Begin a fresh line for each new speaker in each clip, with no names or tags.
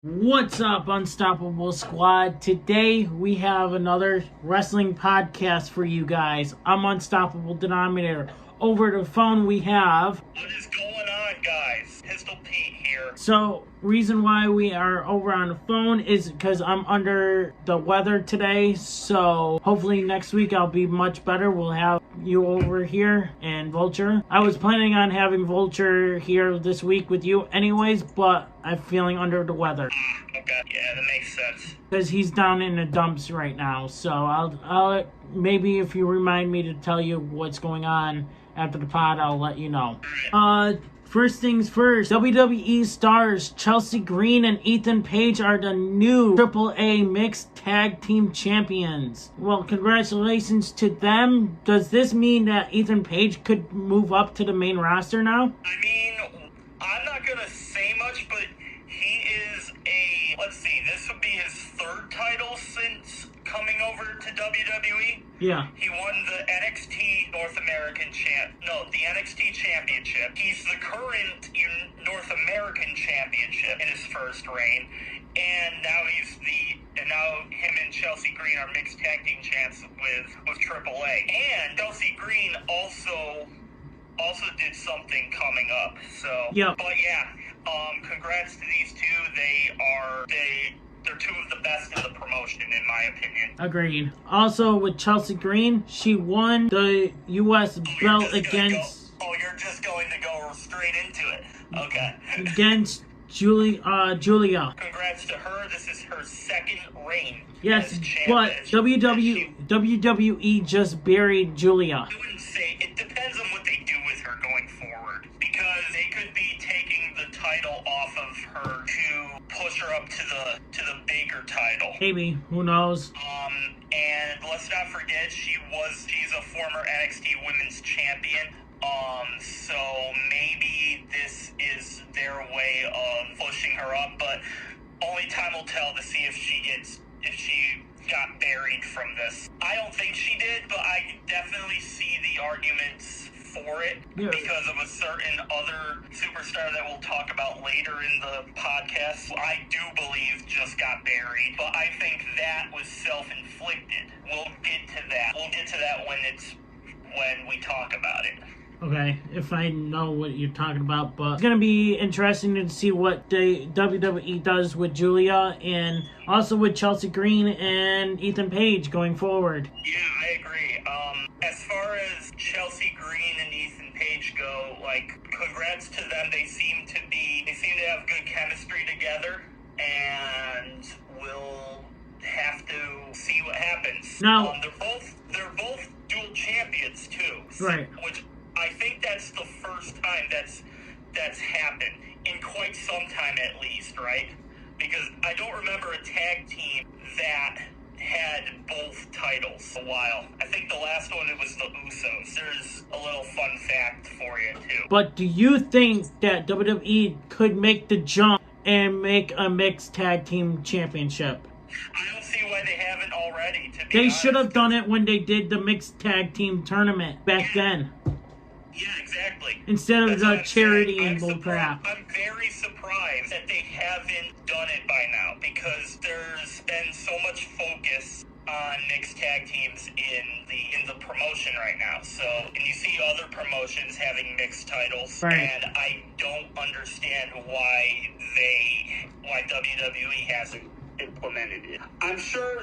What's up, Unstoppable Squad? Today we have another wrestling podcast for you guys. I'm Unstoppable Denominator. Over the phone we have...
What is going on, guys? Pistol Pete here.
So, reason why we are over on the phone is because I'm under the weather today. So, hopefully next week I'll be much better. We'll have you over here and Vulture. I was planning on having Vulture here this week with you anyways, but I'm feeling under the weather.
Okay, yeah, that makes sense.
Because he's down in the dumps right now. So, I'll maybe if you remind me to tell you what's going on after the pod, I'll let you know. First things first, WWE stars Chelsea Green and Ethan Page are the new AAA Mixed Tag Team Champions. Well, congratulations to them. Does this mean that Ethan Page could move up to the main roster now?
I mean, I'm not going to say much, but he is this would be his third title since coming over to WWE.
Yeah.
He won the NXT the NXT Championship. He's the current North American Championship in his first reign, and now him and Chelsea Green are mixed tag team champs with AAA. And Chelsea Green also did something coming up. So,
yeah.
But yeah, congrats to these two. They're two of the best in the promotion, in my opinion.
Agreed. Also, with Chelsea Green, she won the U.S. belt against...
you're just going to go straight into it. Okay.
Against Guilia.
Congrats to her. This is her second reign.
Yes,
as
but
champion.
WWE just buried Guilia.
I wouldn't say. It depends on what they do with her going forward. Because they could be taking the title off of her to push her up to the bigger title.
Maybe. Who knows?
And let's not forget, she's a former NXT Women's Champion. So maybe this is their way of pushing her up, but only time will tell to see if she got buried from this. I don't think she did, but I definitely see the arguments for it because of a certain other superstar that we'll talk about later in the podcast. I do believe just got buried, but I think that was self-inflicted. We'll get to that. We'll get to that when we talk about it.
Okay, if I know what you're talking about, but it's going to be interesting to see what the WWE does with Guilia and also with Chelsea Green and Ethan Page going forward.
Yeah, I agree. As far as Chelsea Green and Ethan Page go, congrats to them. They seem to have good chemistry together, and we'll have to see what happens.
Now,
they're both dual champions too.
Right.
Which I think that's the first time that's happened in quite some time, at least, right? Because I don't remember a tag team that had both titles a while. I think the last one, it was the Usos. There's a little fun fact for you, too.
But do you think that WWE could make the jump and make a mixed tag team championship?
I don't see why they haven't already, to be
They
honest.
should have done it when they did the mixed tag team tournament back then.
Yeah, exactly.
Instead of
That's
the
what I'm
charity
saying.
and bullcrap.
I'm very surprised that they haven't done it by now, because there's been so much focus on mixed tag teams in the promotion right now. So, and you see other promotions having mixed titles,
right.
And I don't understand why WWE hasn't implemented it. I'm sure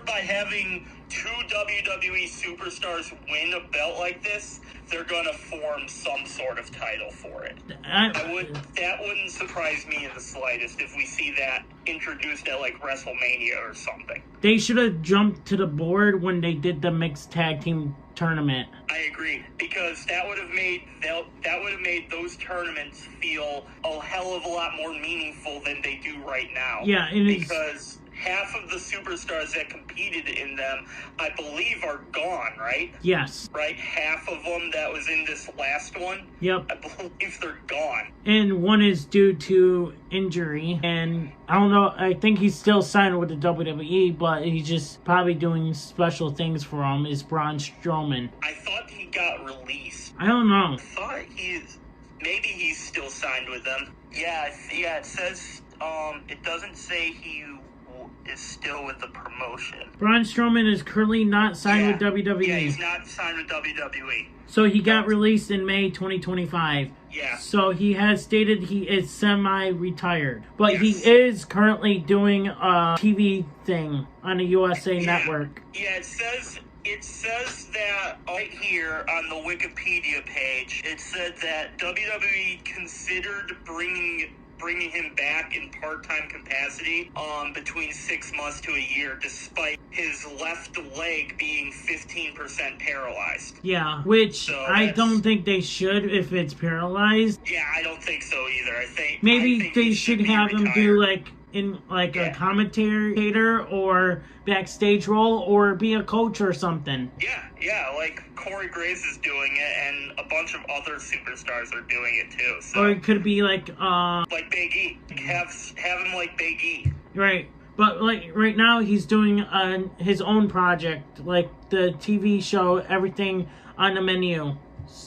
by having two WWE superstars win a belt like this, they're gonna form some sort of title for it. That wouldn't surprise me in the slightest if we see that introduced at WrestleMania or something.
They should have jumped to the board when they did the mixed tag team tournament.
I agree, because that would have made those tournaments feel a hell of a lot more meaningful than they do right now.
Yeah,
because half of the superstars that competed in them, I believe, are gone, right?
Yes.
Right? Half of them that was in this last one,
yep,
I believe they're gone.
And one is due to injury, and I don't know, I think he's still signed with the WWE, but he's just probably doing special things for him, is Braun Strowman.
I thought he got released.
I don't know.
I thought maybe he's still signed with them. Yeah, it says It doesn't say he is still with the promotion.
Braun Strowman is currently not signed with WWE.
Yeah, he's not signed with WWE.
So he got released in May 2025.
Yeah.
So he has stated he is semi-retired. But he is currently doing a TV thing on the USA Network.
Yeah, it says that right here on the Wikipedia page, it said that WWE considered bringing him back in part-time capacity between 6 months to a year, despite his left leg being 15% paralyzed.
Yeah, which I don't think they should if it's paralyzed.
Yeah, I don't think so either. I think
they should have him do
retired.
a commentator or backstage role or be a coach or something.
Yeah, like Corey Graves is doing it, and a bunch of other superstars are doing it too. So.
Or it could be like
Big E. Have him like Big E.
Right. But right now he's doing his own project, like the TV show Everything on the Menu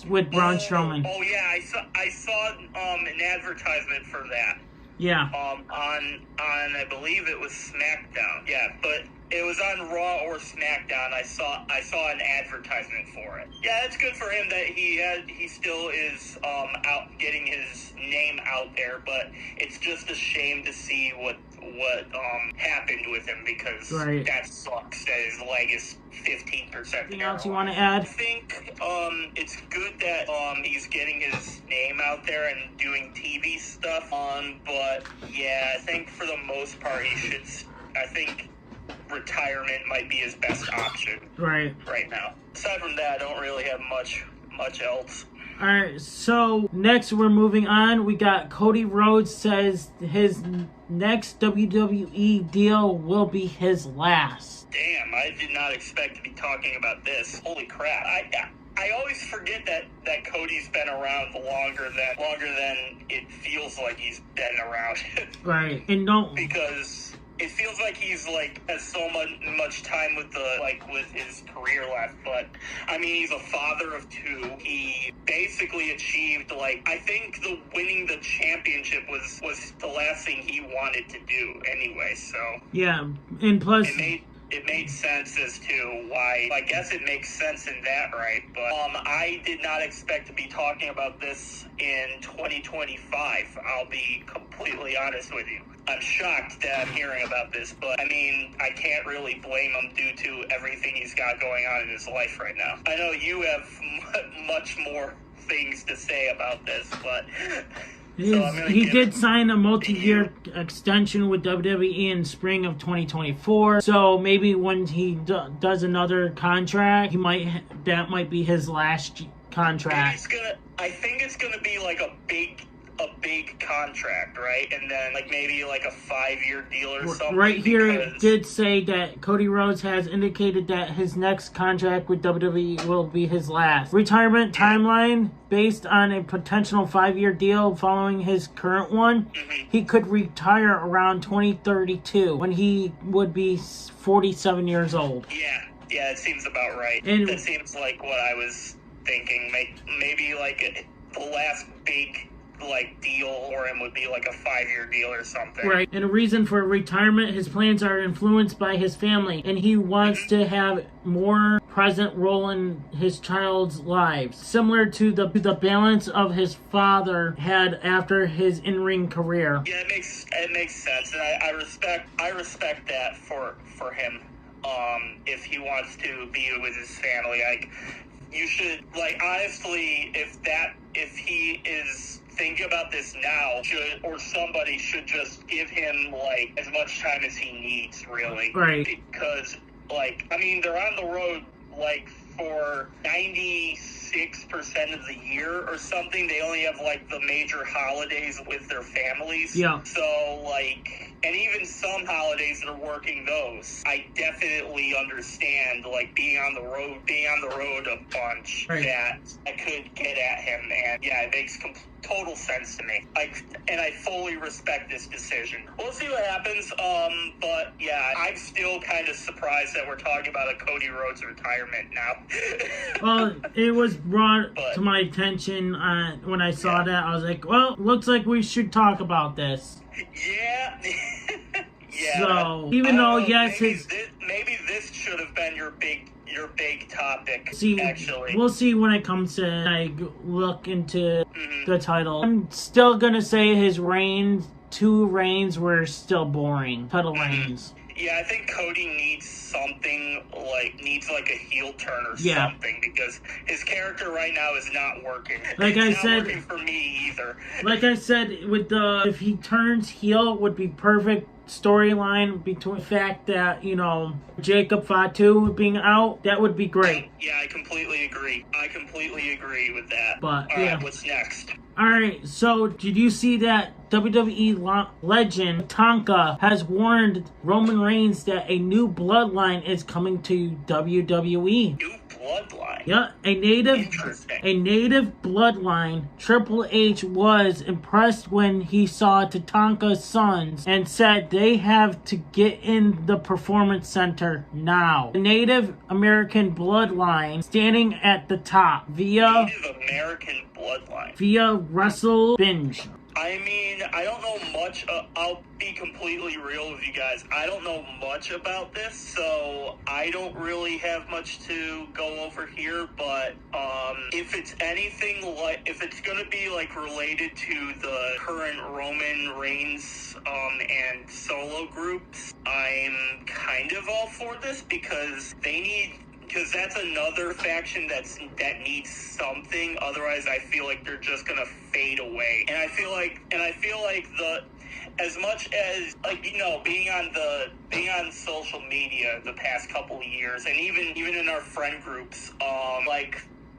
with Braun Strowman.
Oh yeah, I saw an advertisement for that.
Yeah.
On I believe it was SmackDown. Yeah, but it was on Raw or SmackDown. I saw an advertisement for it. Yeah, it's good for him that he still is out getting his name out there, but it's just a shame to see what happened with him, because that sucks that his leg is 15% paralyzed.
Anything else you want to add?
I think it's good that he's getting his name out there and doing TV stuff but yeah, I think for the most part I think retirement might be his best option right now. Aside from that, I don't really have much else.
Alright, so next we're moving on. We got Cody Rhodes says his next WWE deal will be his last.
Damn, I did not expect to be talking about this. Holy crap. I always forget that Cody's been around longer than it feels like he's been around.
Right. And
because it feels like he's has so much time with his career left, but I mean, he's a father of two. He basically achieved I think winning the championship was the last thing he wanted to do anyway. So
yeah, and plus
it made sense as to why. I guess it makes sense in that, right? But I did not expect to be talking about this in 2025. I'll be completely honest with you. I'm shocked that I'm hearing about this, but I mean, I can't really blame him due to everything he's got going on in his life right now. I know you have much more things to say about this, but
he did sign a multi-year extension with WWE in spring of 2024. So maybe when he does another contract, that might be his last contract.
I think it's gonna be a big contract, right? And then maybe a 5-year deal or something.
Right here it did say that Cody Rhodes has indicated that his next contract with WWE will be his last. Retirement timeline based on a potential 5-year deal following his current one. He could retire around 2032 when he would be 47 years old.
Yeah, it seems about right. And that seems like what I was thinking. Maybe the last big deal for him would be a 5-year deal or something.
Right. And a reason for retirement, his plans are influenced by his family, and he wants to have more present role in his child's lives, similar to the balance of his father had after his in-ring career.
Yeah, it makes sense, and I respect that for him. If he wants to be with his family, you should honestly, if he is thinking about this now, somebody should just give him as much time as he needs, really.
Right.
Because I mean, they're on the road for 96% of the year or something. They only have the major holidays with their families.
Yeah.
So and even some holidays they're working those. I definitely understand being on the road a bunch. Right. That I could get at him, and yeah, it makes total sense to me. And I fully respect this decision. We'll see what happens. But yeah, I'm still kind of surprised that we're talking about a Cody Rhodes retirement now.
Well, it was brought to my attention when I saw that. I was like, well, looks like we should talk about this.
Yeah. Yeah.
So, even though, yes,
maybe this should have been your big topic.
See,
actually,
we'll see when it comes to look into the title. I'm still gonna say his two reigns were still boring. Title reigns.
Yeah, I think Cody needs something needs a heel turn or something, because his character right now is not working.
Like I said,
not working for me either.
Like I said, with if he turns heel, would be perfect storyline between the fact that, Jacob Fatu being out, that would be great.
Yeah, I completely agree with that.
But,
All right, what's next?
Alright, so did you see that WWE Legend Tatanka has warned Roman Reigns that a new bloodline is coming to WWE?
New bloodline?
Yeah, a native bloodline. Triple H was impressed when he saw Tatanka's sons and said they have to get in the performance center now. The Native American bloodline standing at the top via
Native American bloodline
via WrestleBinge.
I mean, I don't know much. I'll be completely real with you guys. I don't know much about this, so I don't really have much to go over here. But if it's anything if it's gonna be related to the current Roman Reigns and solo groups, I'm kind of all for this because that's another faction that needs something. Otherwise, I feel like they're just gonna fade away. And I feel like as much as being on social media the past couple of years, and even in our friend groups,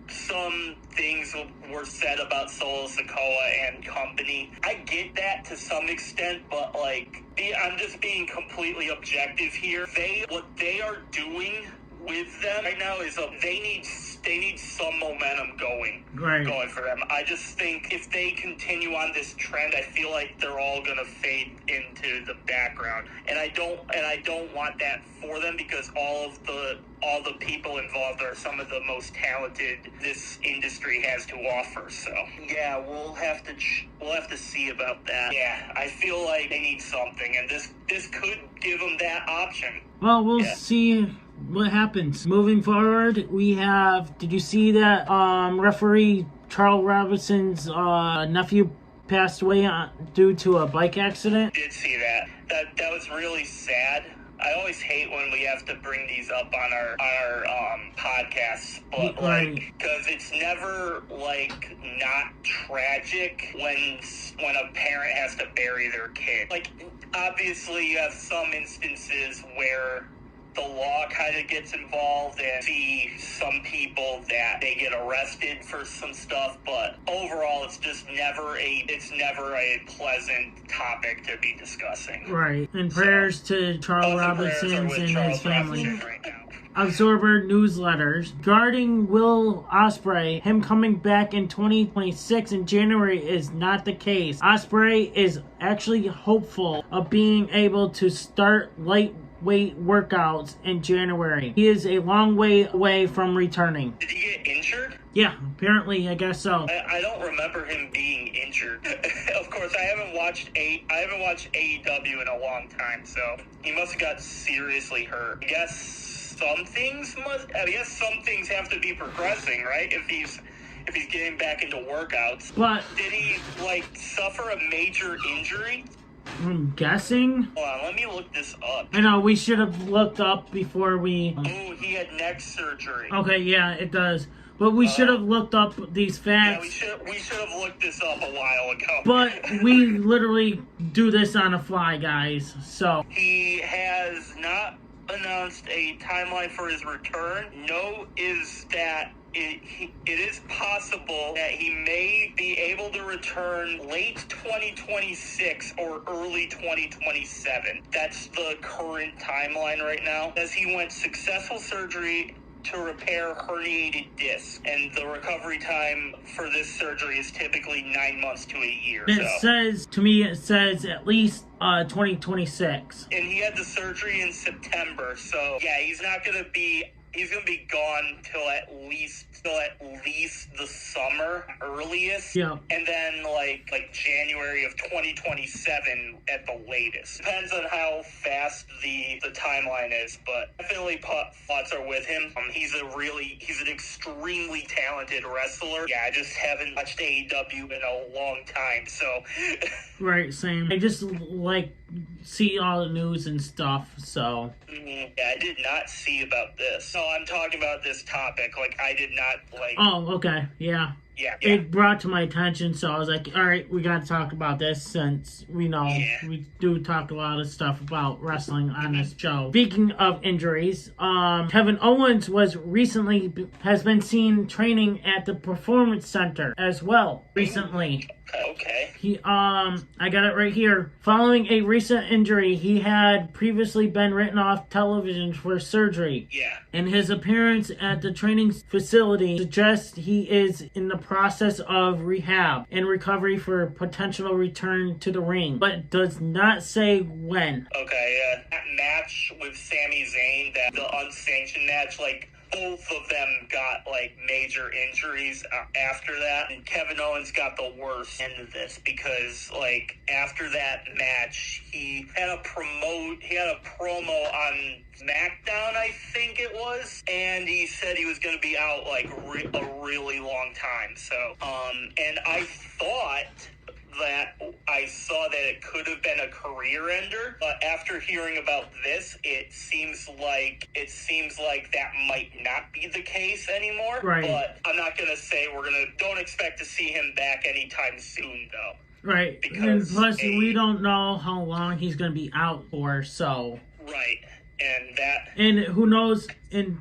some things were said about Solo Sikoa and company. I get that to some extent, but I'm just being completely objective here. What they are doing with them right now is they need some momentum going for them. I just think if they continue on this trend, I feel like they're all gonna fade into the background, and I don't want that for them, because all the people involved are some of the most talented this industry has to offer. So yeah, we'll have to see about that. Yeah, I feel like they need something, and this could give them that option.
Well, we'll see what happens. Moving forward, we have, did you see that referee Charles Robinson's nephew passed away due to a bike accident?
Did see that. That was really sad. I always hate when we have to bring these up on our podcasts, but because it's never not tragic when a parent has to bury their kid. Obviously you have some instances where the law kind of gets involved and see some people that they get arrested for some stuff, but overall it's never a pleasant topic to be discussing.
Right. And prayers to Charles Robinson and his family. Absorber newsletters regarding Will Ospreay, him coming back in 2026 in January is not the case. Ospreay is actually hopeful of being able to start lightweight workouts in January. He is a long way away from returning.
Did he get injured?
Yeah, apparently, I guess so.
I don't remember him being injured. Of course, I haven't watched AEW in a long time, so he must have got seriously hurt. I guess some things have to be progressing, right? If he's getting back into workouts.
But
did he suffer a major injury?
I'm guessing.
Hold on, let me look this up.
I know, we should have looked up before we...
Oh, he had neck surgery.
Okay, yeah, it does. But we should have looked up these facts.
Yeah, we should have looked this up a while ago.
But we literally do this on the fly, guys, so...
He has not announced a timeline for his return. Is that it is possible that he may be able to return late 2026 or early 2027. That's the current timeline right now, as he went successful surgery to repair herniated disc, and the recovery time for this surgery is typically 9 months to a year.
It says at least 2026.
And he had the surgery in September, so yeah, he's gonna be gone till at least the summer earliest.
Yeah.
And then like January of 2027 at the latest. Depends on how fast the timeline is, but definitely thoughts are with him. He's an extremely talented wrestler. Yeah, I just haven't watched AEW in a long time, so
Right, same. I just see all the news and stuff, so.
Yeah, I did not see about this. No, I'm talking about this topic. I did not
Oh, okay, yeah.
Yeah.
It brought to my attention, so I was like, all right, we got to talk about this since we know we do talk a lot of stuff about wrestling on this show. Speaking of injuries, Kevin Owens has been seen training at the Performance Center as well recently.
Okay.
I got it right here. Following a recent injury, he had previously been written off television for surgery.
Yeah.
And his appearance at the training facility suggests he is in the process of rehab and recovery for potential return to the ring, but does not say when.
Okay, that match with Sami Zayn, the unsanctioned match, both of them got major injuries after that, and Kevin Owens got the worst end of this because after that match he had a promo on SmackDown, I think it was, and he said he was going to be out a really long time. So and I saw that it could have been a career ender, but after hearing about this, it seems like that might not be the case anymore.
Right.
But I'm not gonna say don't expect to see him back anytime soon, though.
Right. And plus, we don't know how long he's gonna be out for, so.
Right.
And who knows? And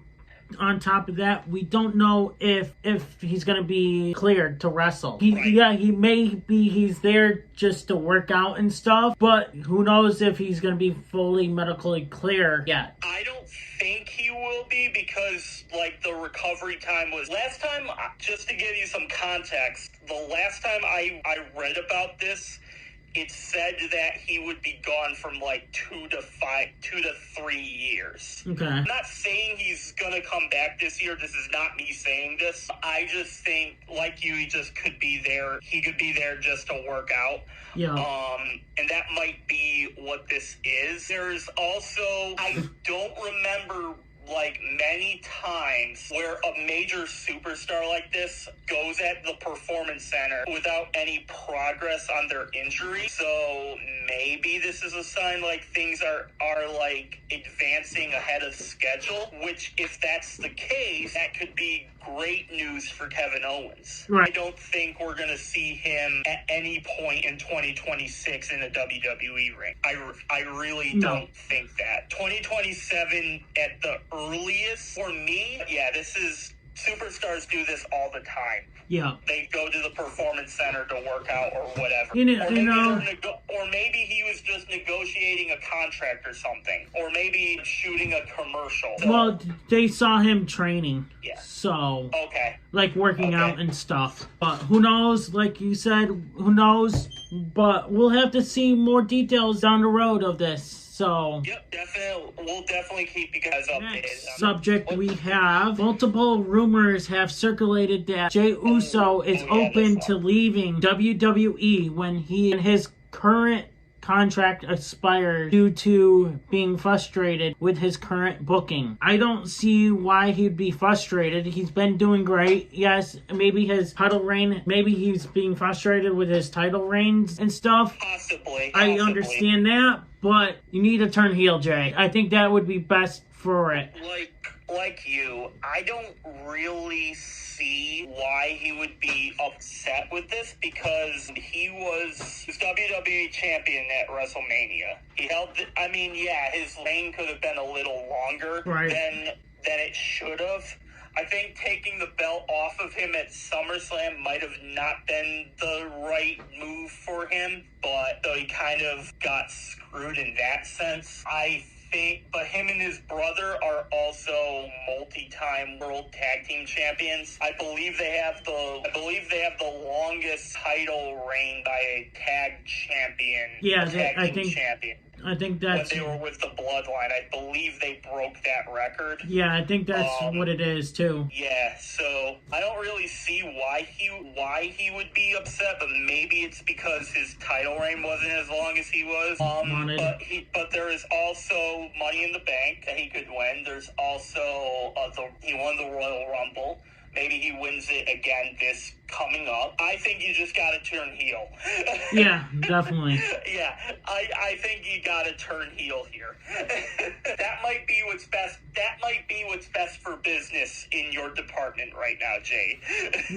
on top of that, we don't know if he's going to be cleared to wrestle. He's there just to work out and stuff, but who knows if he's going to be fully medically clear yet.
I don't think he will be because the recovery time was last time. Just to give you some context, the last time I read about this, it said that he would be gone from 2 to 3 years.
Okay.
I'm not saying he's gonna come back this year. This is not me saying this. I just think, he just could be there. He could be there just to work out.
Yeah.
And that might be what this is. There's also, I don't remember many times where a major superstar like this goes at the Performance Center without any progress on their injury. So maybe this is a sign things are advancing ahead of schedule, which if that's the case, that could be great news for Kevin Owens.
Right.
I don't think we're going to see him at any point in 2026 in a WWE ring. I really don't think that. 2027 at the earliest for me. Yeah, superstars do this all the time.
Yeah.
They go to the Performance Center to work out or whatever. Or maybe he was just negotiating a contract or something. Or maybe shooting a commercial.
Well, they saw him training.
Yeah.
So.
Okay.
Working out and stuff. But who knows? Like you said, who knows? But we'll have to see more details down the road of this. So,
yep, definitely. We'll definitely keep you guys updated.
Next subject we have. Multiple rumors have circulated that Jey Uso is open to leaving WWE when his current contract expires due to being frustrated with his current booking. I don't see why he'd be frustrated. He's been doing great. Yes, maybe his title reign, maybe he's being frustrated with his title reigns and stuff.
Possibly.
I understand that, but you need to turn heel, Jay. I think that would be best for it.
Like you, I don't really see why he would be upset with this because he was WWE champion at WrestleMania. He held, his reign could have been a little longer than it should have. I think taking the belt off of him at SummerSlam might have not been the right move for him, but he kind of got screwed in that sense. I him and his brother are also multi-time world tag team champions. I believe they have the longest title reign by a tag champion.
Yeah,
champion.
I think that's
when they were with the Bloodline. I believe they broke that record.
Yeah, I think that's what it is too.
Yeah, so I don't really see why he would be upset, but maybe it's because his title reign wasn't as long as he was. But there is also Money in the Bank that he could win. There's also he won the Royal Rumble. Maybe he wins it again this coming up. I think you just got to turn heel.
Yeah, definitely.
Yeah, I think you got to turn heel here. That might be what's best. That might be what's best for business in your department right now, Jay.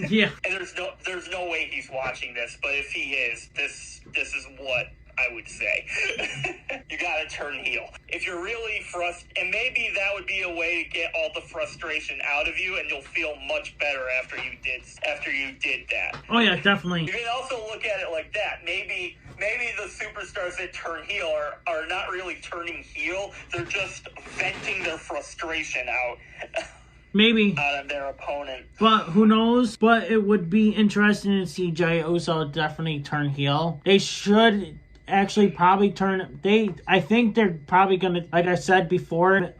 Yeah.
And there's no way he's watching this, but if he is, this is what I would say. You gotta turn heel. If you're really frustrated, and maybe that would be a way to get all the frustration out of you, and you'll feel much better after you did that.
Oh yeah, definitely.
You can also look at it like that. Maybe the superstars that turn heel are not really turning heel. They're just venting their frustration out.
Maybe.
Out of their opponent.
But who knows? But it would be interesting to see Jey Uso definitely turn heel. They should actually probably I think they're probably gonna, like I said before,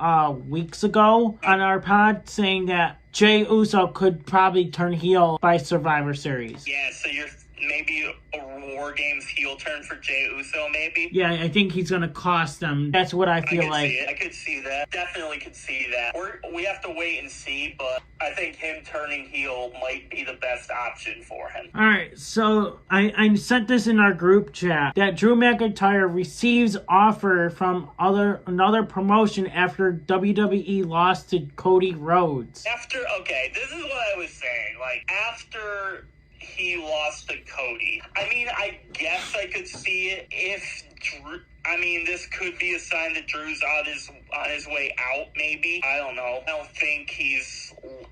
weeks ago on our pod, saying that Jey Uso could probably turn heel by Survivor Series.
Yeah, so you're maybe a War Games heel turn for Jey Uso, maybe?
Yeah, I think he's gonna cost them. That's what I feel like.
I could see that. Definitely could see that. We have to wait and see, but I think him turning heel might be the best option for him.
Alright, so I sent this in our group chat that Drew McIntyre receives offer from another promotion after WWE lost to Cody Rhodes.
This is what I was saying. Like, after he lost to Cody, I mean, I guess I could see it if Drew, this could be a sign that Drew's on his way out, maybe. I don't know.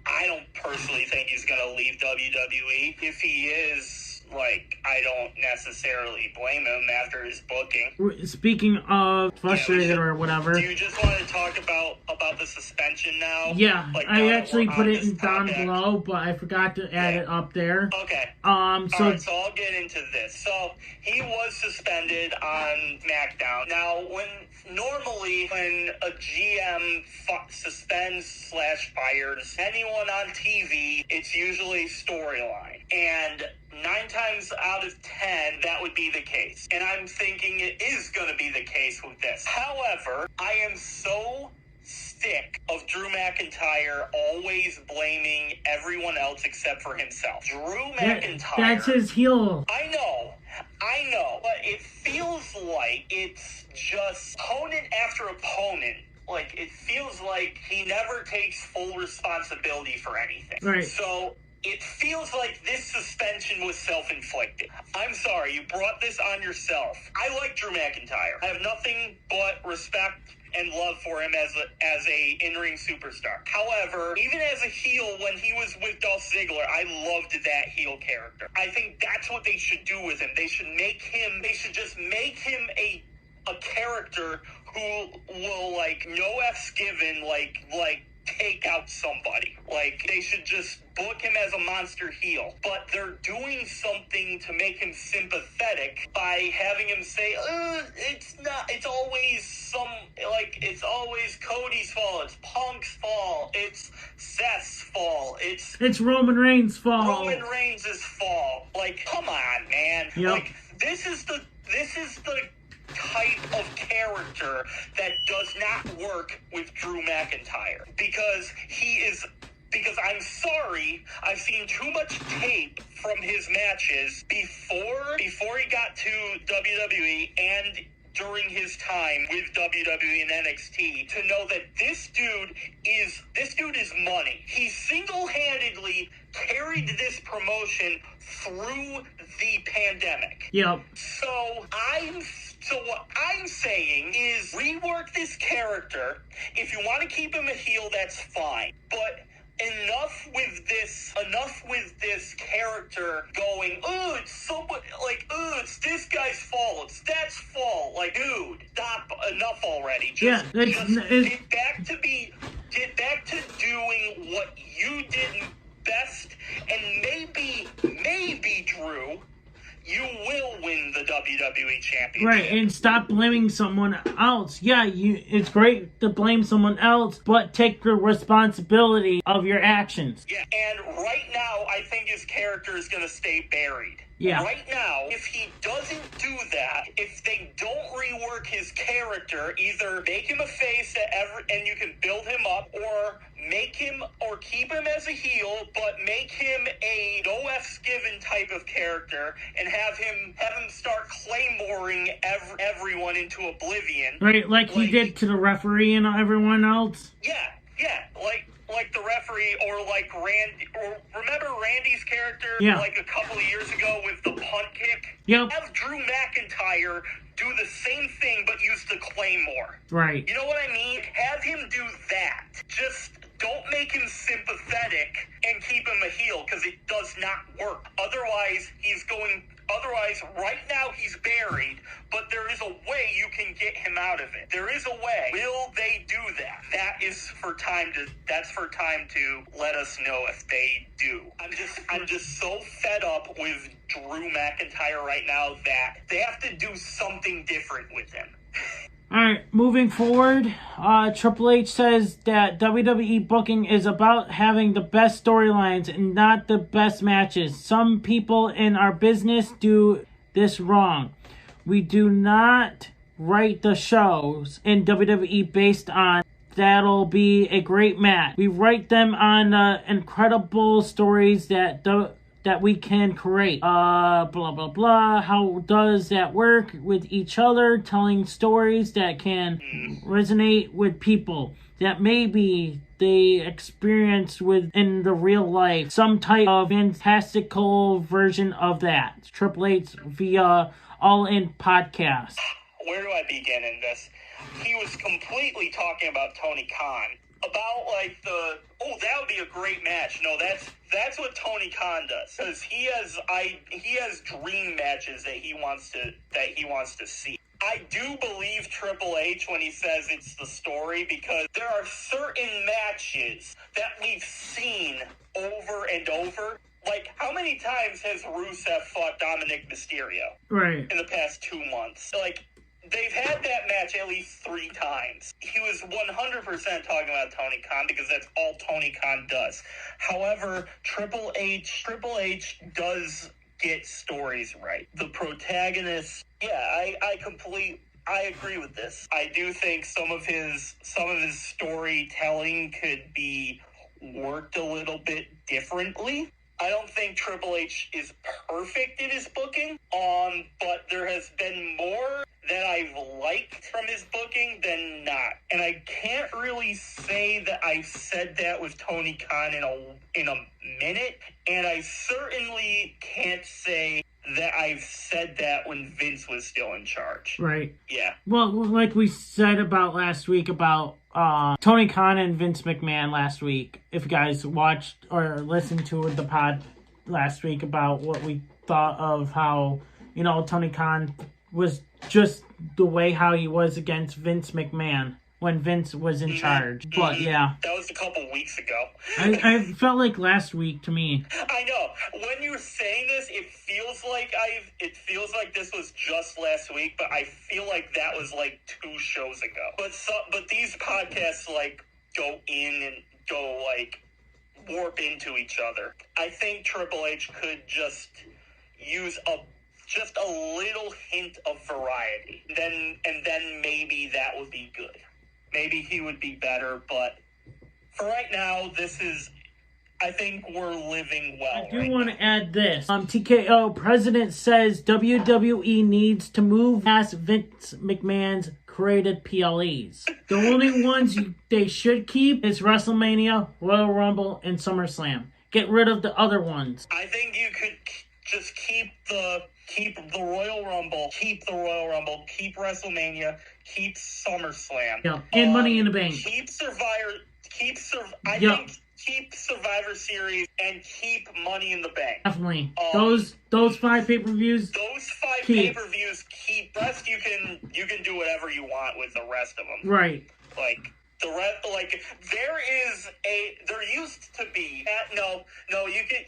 I don't personally think he's going to leave WWE. If he is, I don't necessarily blame him after his booking.
Speaking of frustrated or whatever.
Do you just want to talk about the suspension now?
Yeah, I actually put it down below, but I forgot to add it up there.
Okay.
So
I'll get into this. So he was suspended on SmackDown. Now, normally when a GM suspends/fires anyone on TV, it's usually storyline. And 9 times out of 10, that would be the case. And I'm thinking it is going to be the case with this. However, I am so sick of Drew McIntyre always blaming everyone else except for himself. Drew McIntyre...
That's his heel.
I know. But it feels like it's just opponent after opponent. Like, it feels like he never takes full responsibility for anything.
Right.
So it feels like this suspension was self-inflicted. I'm sorry, you brought this on yourself. I like Drew McIntyre. I have nothing but respect and love for him as a in-ring superstar. However, even as a heel, when he was with Dolph Ziggler, I loved that heel character. I think that's what they should do with him. They should just make him a character who will, no F's given, take out somebody. They should just book him as a monster heel. But they're doing something to make him sympathetic by having him say, it's always Cody's fault, it's Punk's fault, it's Seth's fault,
it's Roman Reigns' fault.
Roman Reigns' fault. Come on, man.
Yep.
This is the type of character that does not work with Drew McIntyre because I'm sorry, I've seen too much tape from his matches before he got to WWE and during his time with WWE and NXT to know that this dude is money. He single-handedly carried this promotion through the pandemic.
Yep.
So what I'm saying is rework this character. If you want to keep him a heel, that's fine. But enough with this character going, it's this guy's fault, it's that's fault. Dude, stop. enough already.
Just
get back to doing what you did best, and maybe, Drew, you will win the WWE Championship.
Right, and stop blaming someone else. Yeah, it's great to blame someone else, but take the responsibility of your actions.
Yeah, and right now, I think his character is going to stay buried.
Yeah.
Right now, if he doesn't do that, if they don't rework his character, either make him a face and you can build him up, or keep him as a heel, but make him a no F's given type of character, and have him start claymoring everyone into oblivion.
Right, like he did to the referee and everyone else.
Yeah, like the referee, or like Randy, or remember Randy's character, like a couple of years ago with the punt kick?
Yep.
Have Drew McIntyre do the same thing, but use the Claymore.
Right.
You know what I mean? Have him do that. Just don't make him sympathetic and keep him a heel, because it does not work. Otherwise, right now he's buried, but there is a way you can get him out of it. There is a way. Will they do that? That's for time to let us know if they do. I'm just so fed up with Drew McIntyre right now that they have to do something different with him.
Alright, moving forward, Triple H says that WWE booking is about having the best storylines and not the best matches. Some people in our business do this wrong. We do not write the shows in WWE based on that'll be a great match. We write them on incredible stories that we can create. Blah, blah, blah. How does that work with each other? Telling stories that can resonate with people that maybe they experience in the real life. Some type of fantastical version of that. Triple H via All In Podcast.
Where do I begin in this? He was completely talking about Tony Khan. About that would be a great match. No, that's what Tony Khan does, because he has dream matches that he wants to see. I do believe Triple H when he says it's the story, because there are certain matches that we've seen over and over. Like, how many times has Rusev fought Dominic Mysterio?
Right.
In the past 2 months? Like, they've had that match at least 3 times. He was 100% talking about Tony Khan, because that's all Tony Khan does. However, Triple H does get stories right. The protagonist, I agree with this. I do think some of his storytelling could be worked a little bit differently. I don't think Triple H is perfect in his booking, but there has been more that I've liked from his booking than not. And I can't really say that I've said that with Tony Khan in a minute, and I certainly can't say that I've said that when Vince was still in charge.
Right.
Yeah.
Well, like we said about last week about Tony Khan and Vince McMahon last week. If you guys watched or listened to the pod last week about what we thought of how, Tony Khan was just the way how he was against Vince McMahon when Vince was in charge. But yeah.
That was a couple weeks ago.
I felt like last week to me.
I know. When you're saying this, it feels like this was just last week, but I feel like that was like 2 shows ago. But these podcasts go in and go warp into each other. I think Triple H could just use a little hint of variety. And then maybe that would be good. Maybe he would be better, but for right now, I think we're living well.
I do want to add this. TKO president says WWE needs to move past Vince McMahon's created PLEs. The only ones they should keep is WrestleMania, Royal Rumble, and SummerSlam. Get rid of the other ones.
I think you could just keep the Royal Rumble, keep WrestleMania, keep SummerSlam.
Yeah, and Money in the Bank.
Keep I think keep Survivor Series and keep Money in the Bank.
Definitely. Those 5 pay-per-views.
Those 5 pay-per-views keep. Rest you can do whatever you want with the rest of them.
Right.
Like the rest, like there used to be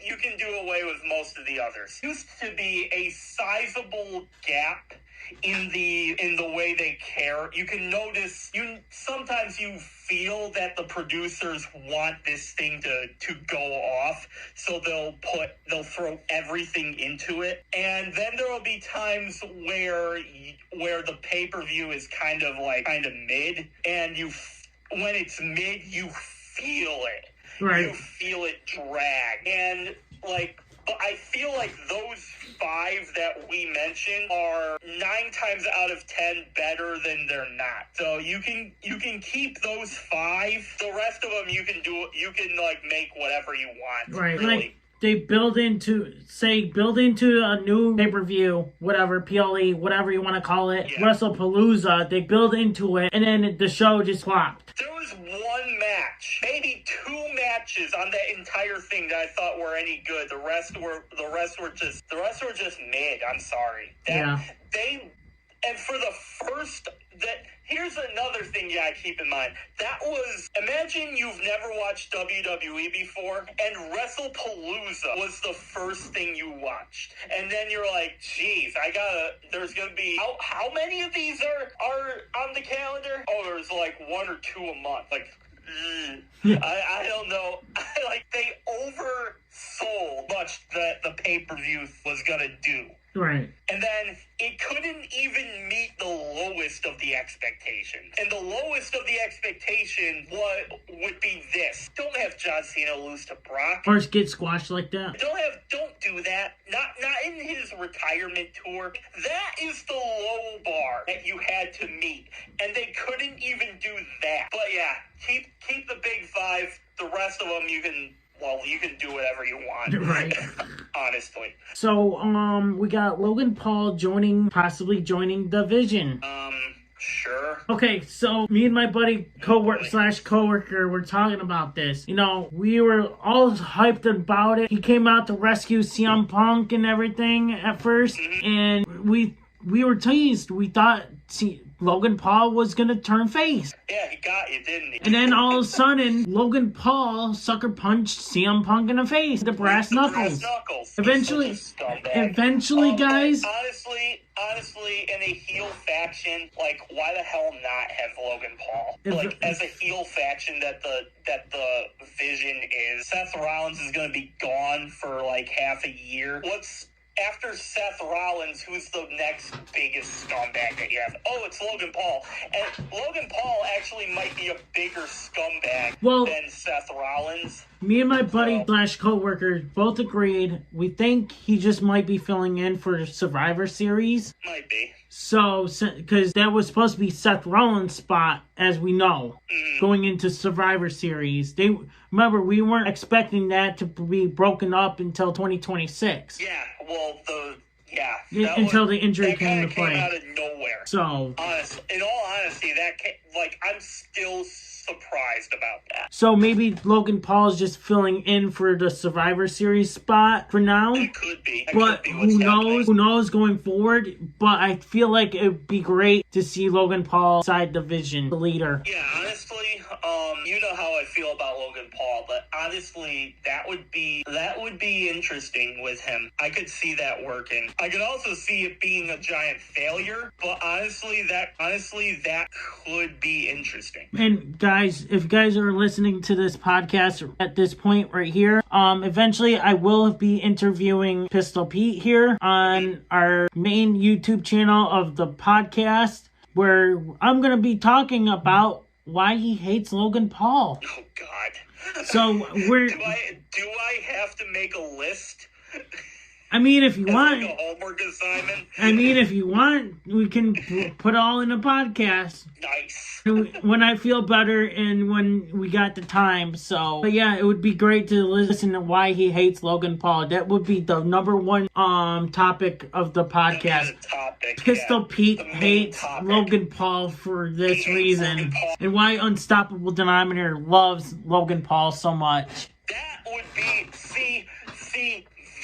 you can do away with most of the others. Used to be a sizable gap in the way they care. You can notice sometimes you feel that the producers want this thing to go off, so they'll throw everything into it, and then there will be times where the pay-per-view is kind of mid, and when it's mid, you feel it.
Right.
You feel it drag. And, but I feel like those 5 that we mentioned are 9 times out of 10 better than they're not. So you can keep those 5. The rest of them you can make whatever you want.
Right.
Really.
Like they build into a new pay-per-view, whatever, PLE, whatever you want to call it, WrestlePalooza, they build into it, and then the show just flopped.
There was 1 match, maybe 2 matches on that entire thing that I thought were any good. The rest were just mid. I'm sorry. And for the first, here's another thing you gotta keep in mind. Imagine you've never watched WWE before, and WrestlePalooza was the first thing you watched. And then you're like, geez, there's gonna be, how many of these are on the calendar? Oh, there's 1 or 2 a month. I don't know. They oversold much that the pay-per-view was gonna do.
Right.
And then it couldn't even meet the lowest of the expectation. And the lowest of the expectation would be this. Don't have John Cena lose to Brock.
Or get squashed like that.
Don't do that. Not in his retirement tour. That is the low bar that you had to meet. And they couldn't even do that. But yeah, keep the big 5. The rest of them you can do whatever you want.
Right.
Honestly.
So, we got Logan Paul possibly joining the Vision.
Sure.
Okay, so me and my buddy, coworker, were talking about this. We were all hyped about it. He came out to rescue CM Punk and everything at first, and we were teased. We thought Logan Paul was gonna turn face.
Yeah, he got you, didn't he?
And then all of a sudden, Logan Paul sucker punched CM Punk in the face. The brass knuckles. Eventually, guys.
Honestly, in a heel faction, why the hell not have Logan Paul? As a heel faction that the Vision is. Seth Rollins is gonna be gone for half a year. After Seth Rollins, who's the next biggest scumbag that you have? Oh, it's Logan Paul. And Logan Paul actually might be a bigger scumbag than Seth Rollins.
Me and my buddy / co-worker both agreed. We think he just might be filling in for Survivor Series.
Might be.
So, because that was supposed to be Seth Rollins' spot, as we know, going into Survivor Series. Remember, we weren't expecting that to be broken up until 2026.
Yeah, well,
until the injury came to play.
Came out of nowhere.
So,
in all honesty, I'm still surprised about that.
So maybe Logan Paul is just filling in for the Survivor Series spot for now.
It could be.
Who knows? Who knows going forward? But I feel like it would be great to see Logan Paul side division, the leader.
Yeah, honestly, you know how I feel about Logan Paul, but honestly, that would be interesting with him. I could see that working. I could also see it being a giant failure, but honestly, that could be interesting.
And guys, if you guys are listening to this podcast at this point right here, eventually I will be interviewing Pistol Pete here on our main YouTube channel of the podcast, where I'm going to be talking about why he hates Logan Paul.
Oh God.
So we're...
Do I have to make a list?
I mean, if you want,
like a homework assignment.
I mean, if you want, we can put all in a podcast.
Nice.
When I feel better and when we got the time. So, but yeah, it would be great to listen to why he hates Logan Paul. That would be the number one topic of the podcast. Pistol Pete hates Logan Paul for this reason, and why Unstoppable Denominator loves Logan Paul so much.
That would be see.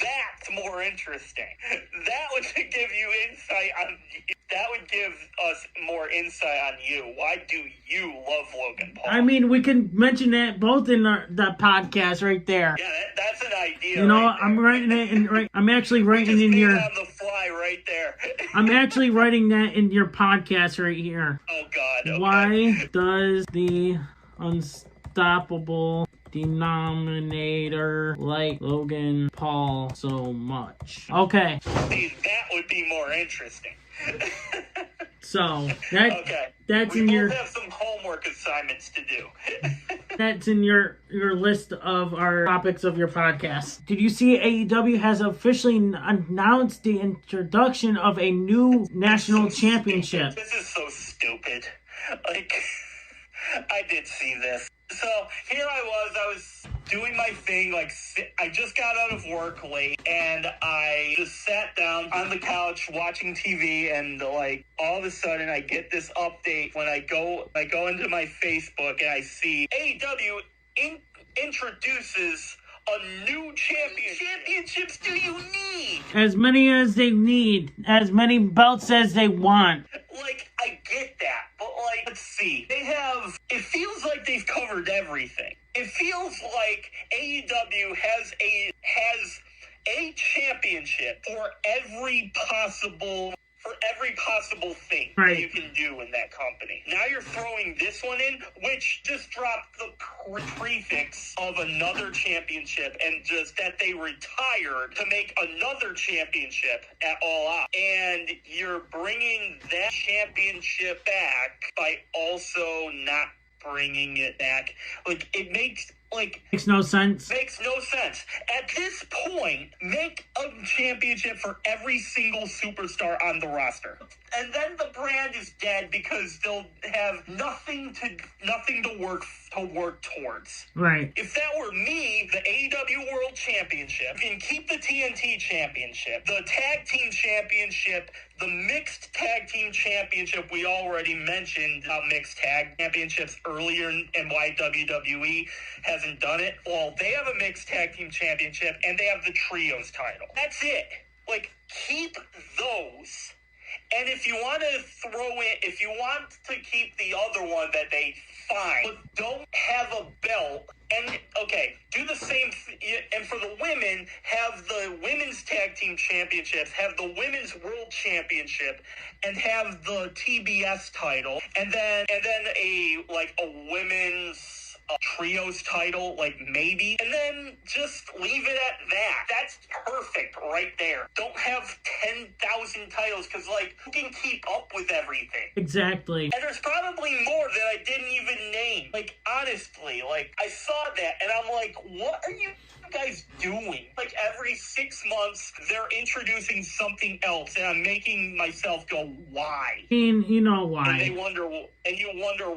That's more interesting. That would give you insight on. That would give us more insight on you. Why do you love Logan Paul?
I mean, we can mention that both in the podcast right there.
Yeah, that's an idea.
You know,
right
I'm writing it in. I'm actually writing in your.
On the fly, right there.
I'm actually writing that in your podcast right here.
Oh God. Okay.
Why does the Unstoppable Denominator like Logan Paul so much? Okay.
See, that would be more interesting.
So that's in your.
We have some homework assignments to do.
That's in your list of our topics of your podcast. Did you see AEW has officially announced the introduction of a new national championship?
This is so stupid. Like, I did see this. So here I was doing my thing, like I just got out of work late, and I just sat down on the couch watching TV, and like all of a sudden I get this update when I go into my Facebook, and I see AEW introduces a new championship. Championships do you need?
As many as they need, as many belts as they want.
Like, I get that, but like, let's see. It feels like they've covered everything. It feels like AEW has a championship for every possible thing
right.
you can do in that company. Now you're throwing this one in, which just dropped the prefix of another championship, and just that they retired to make another championship at All Out. And you're bringing that championship back by also not bringing it back. Like, it makes
no sense.
Makes no sense. At this point, make a championship for every single superstar on the roster. And then the brand is dead because they'll have nothing to work towards.
Right.
If that were me, the AEW World Championship, you can keep the TNT Championship, the Tag Team Championship, the Mixed Tag Team Championship. We already mentioned Mixed Tag Championships earlier and why WWE hasn't done it. Well, they have a Mixed Tag Team Championship, and they have the Trios title. That's it. Like, keep those. And if you want to keep the other one that they fine, but don't have a belt. And okay, do the same. And for the women, have the women's tag team championships, have the women's world championship, and have the TBS title, and then a women's trios title, like maybe, and then just leave it at that. That's perfect right there. Don't have 10,000 titles, because like, who can keep up with everything?
Exactly.
And there's probably more that I didn't even name. Like, honestly, like, I saw that and I'm like, what are you guys doing? Like, every 6 months they're introducing something else, and I'm making myself go, why?
I mean, you know why.
And you wonder why you wonder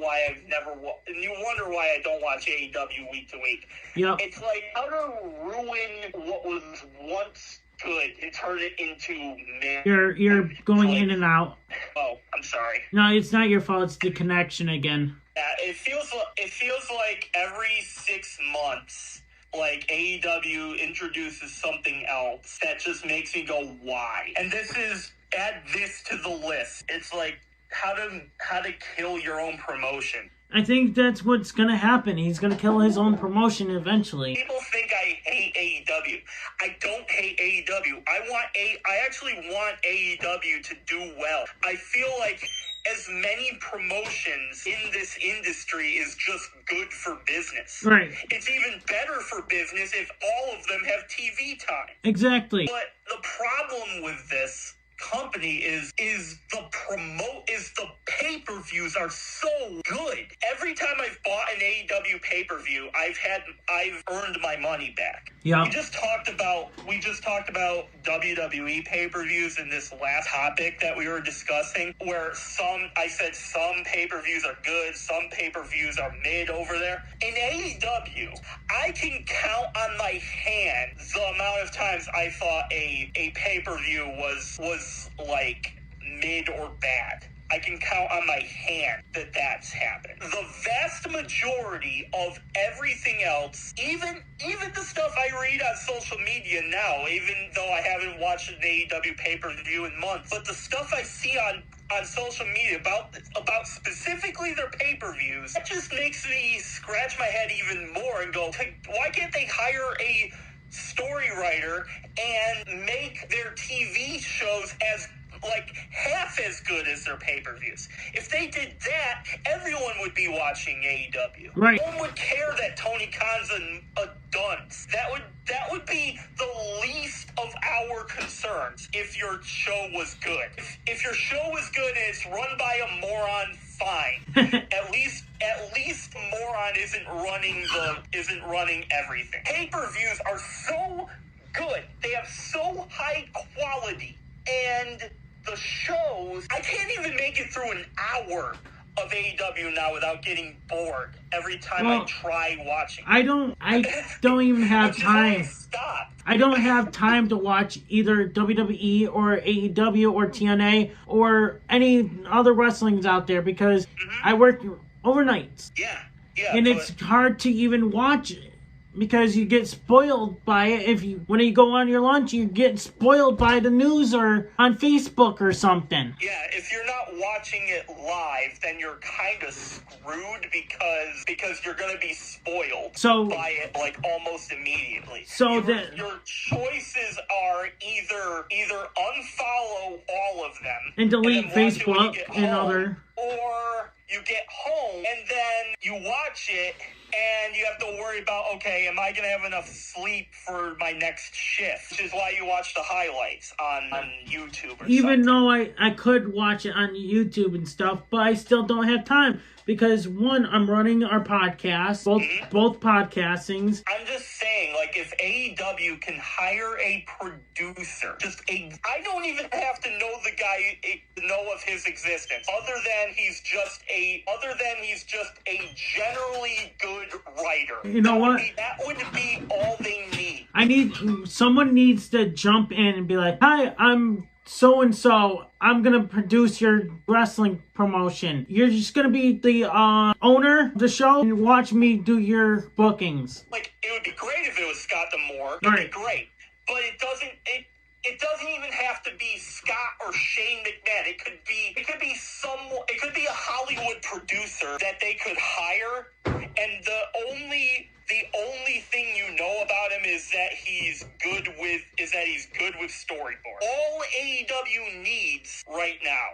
why I don't watch AEW week to week.
Yep.
It's like, how to ruin what was once good and turn it into man.
You're going in and out.
Oh, I'm sorry.
No, it's not your fault. It's the connection again.
Yeah, it feels like every 6 months, like, AEW introduces something else that just makes me go, why? And add this to the list. It's like, how to kill your own promotion.
I think that's what's gonna happen. He's gonna kill his own promotion eventually.
People think I hate AEW. I don't hate AEW. I actually want AEW to do well. I feel like as many promotions in this industry is just good for business.
Right.
It's even better for business if all of them have TV time.
Exactly.
But the problem with this company is the pay-per-views are so good. Every time I've bought an AEW pay-per-view, I've earned my money back.
Yeah.
We just talked about WWE pay-per-views in this last topic that we were discussing, where I said some pay-per-views are good, some pay-per-views are mid over there. In AEW, I can count on my hand the amount of times I thought a pay-per-view was like mid or bad. I can count on my hand that that's happened. The vast majority of everything else, even the stuff I read on social media now, even though I haven't watched an AEW pay-per-view in months, but the stuff I see on social media about specifically their pay-per-views, that just makes me scratch my head even more and go, why can't they hire a story writer and make their TV shows as like half as good as their pay-per-views? If they did that, everyone would be watching AEW.
Right.
No one would care that Tony Khan's a dunce. That would be the least of our concerns if your show was good. If your show was good and it's run by a moron, fine. At least moron isn't running everything. Pay-per-views are so good. They have so high quality, and the shows, I can't even make it through an hour of AEW now without getting bored every time I try watching.
I don't even have time. I don't have time to watch either WWE or AEW or TNA or any other wrestlings out there because I work overnights.
Yeah.
And it's hard to even watch it because you get spoiled by it. When you go on your lunch, you get spoiled by the news or on Facebook or something.
Yeah, if you're not watching it live, then you're kind of screwed because you're going to be spoiled by it like almost immediately.
So
your choices are either unfollow all of them
and delete
and
Facebook and other,
or you get home and then you watch it and you have to worry about, okay, am I going to have enough sleep for my next shift? Which is why you watch the highlights on YouTube or
even
something.
though I could watch it on YouTube and stuff, but I still don't have time. Because one, I'm running our podcast, both podcastings.
I'm just saying, like, if AEW can hire a producer, I don't even have to know the guy, know of his existence, other than he's just a generally good writer.
You know what?
That would be all they need.
Someone needs to jump in and be like, hi, I'm so-and-so, I'm gonna produce your wrestling promotion. You're just gonna be the owner of the show and watch me do your bookings.
Like, it would be great if it was Scott D'Amore. It'd be great. But it doesn't even have to be Scott or Shane McMahon. It could be a Hollywood producer that they could hire, and the only thing you know about him is that he's good with storyboard. All AEW needs right now.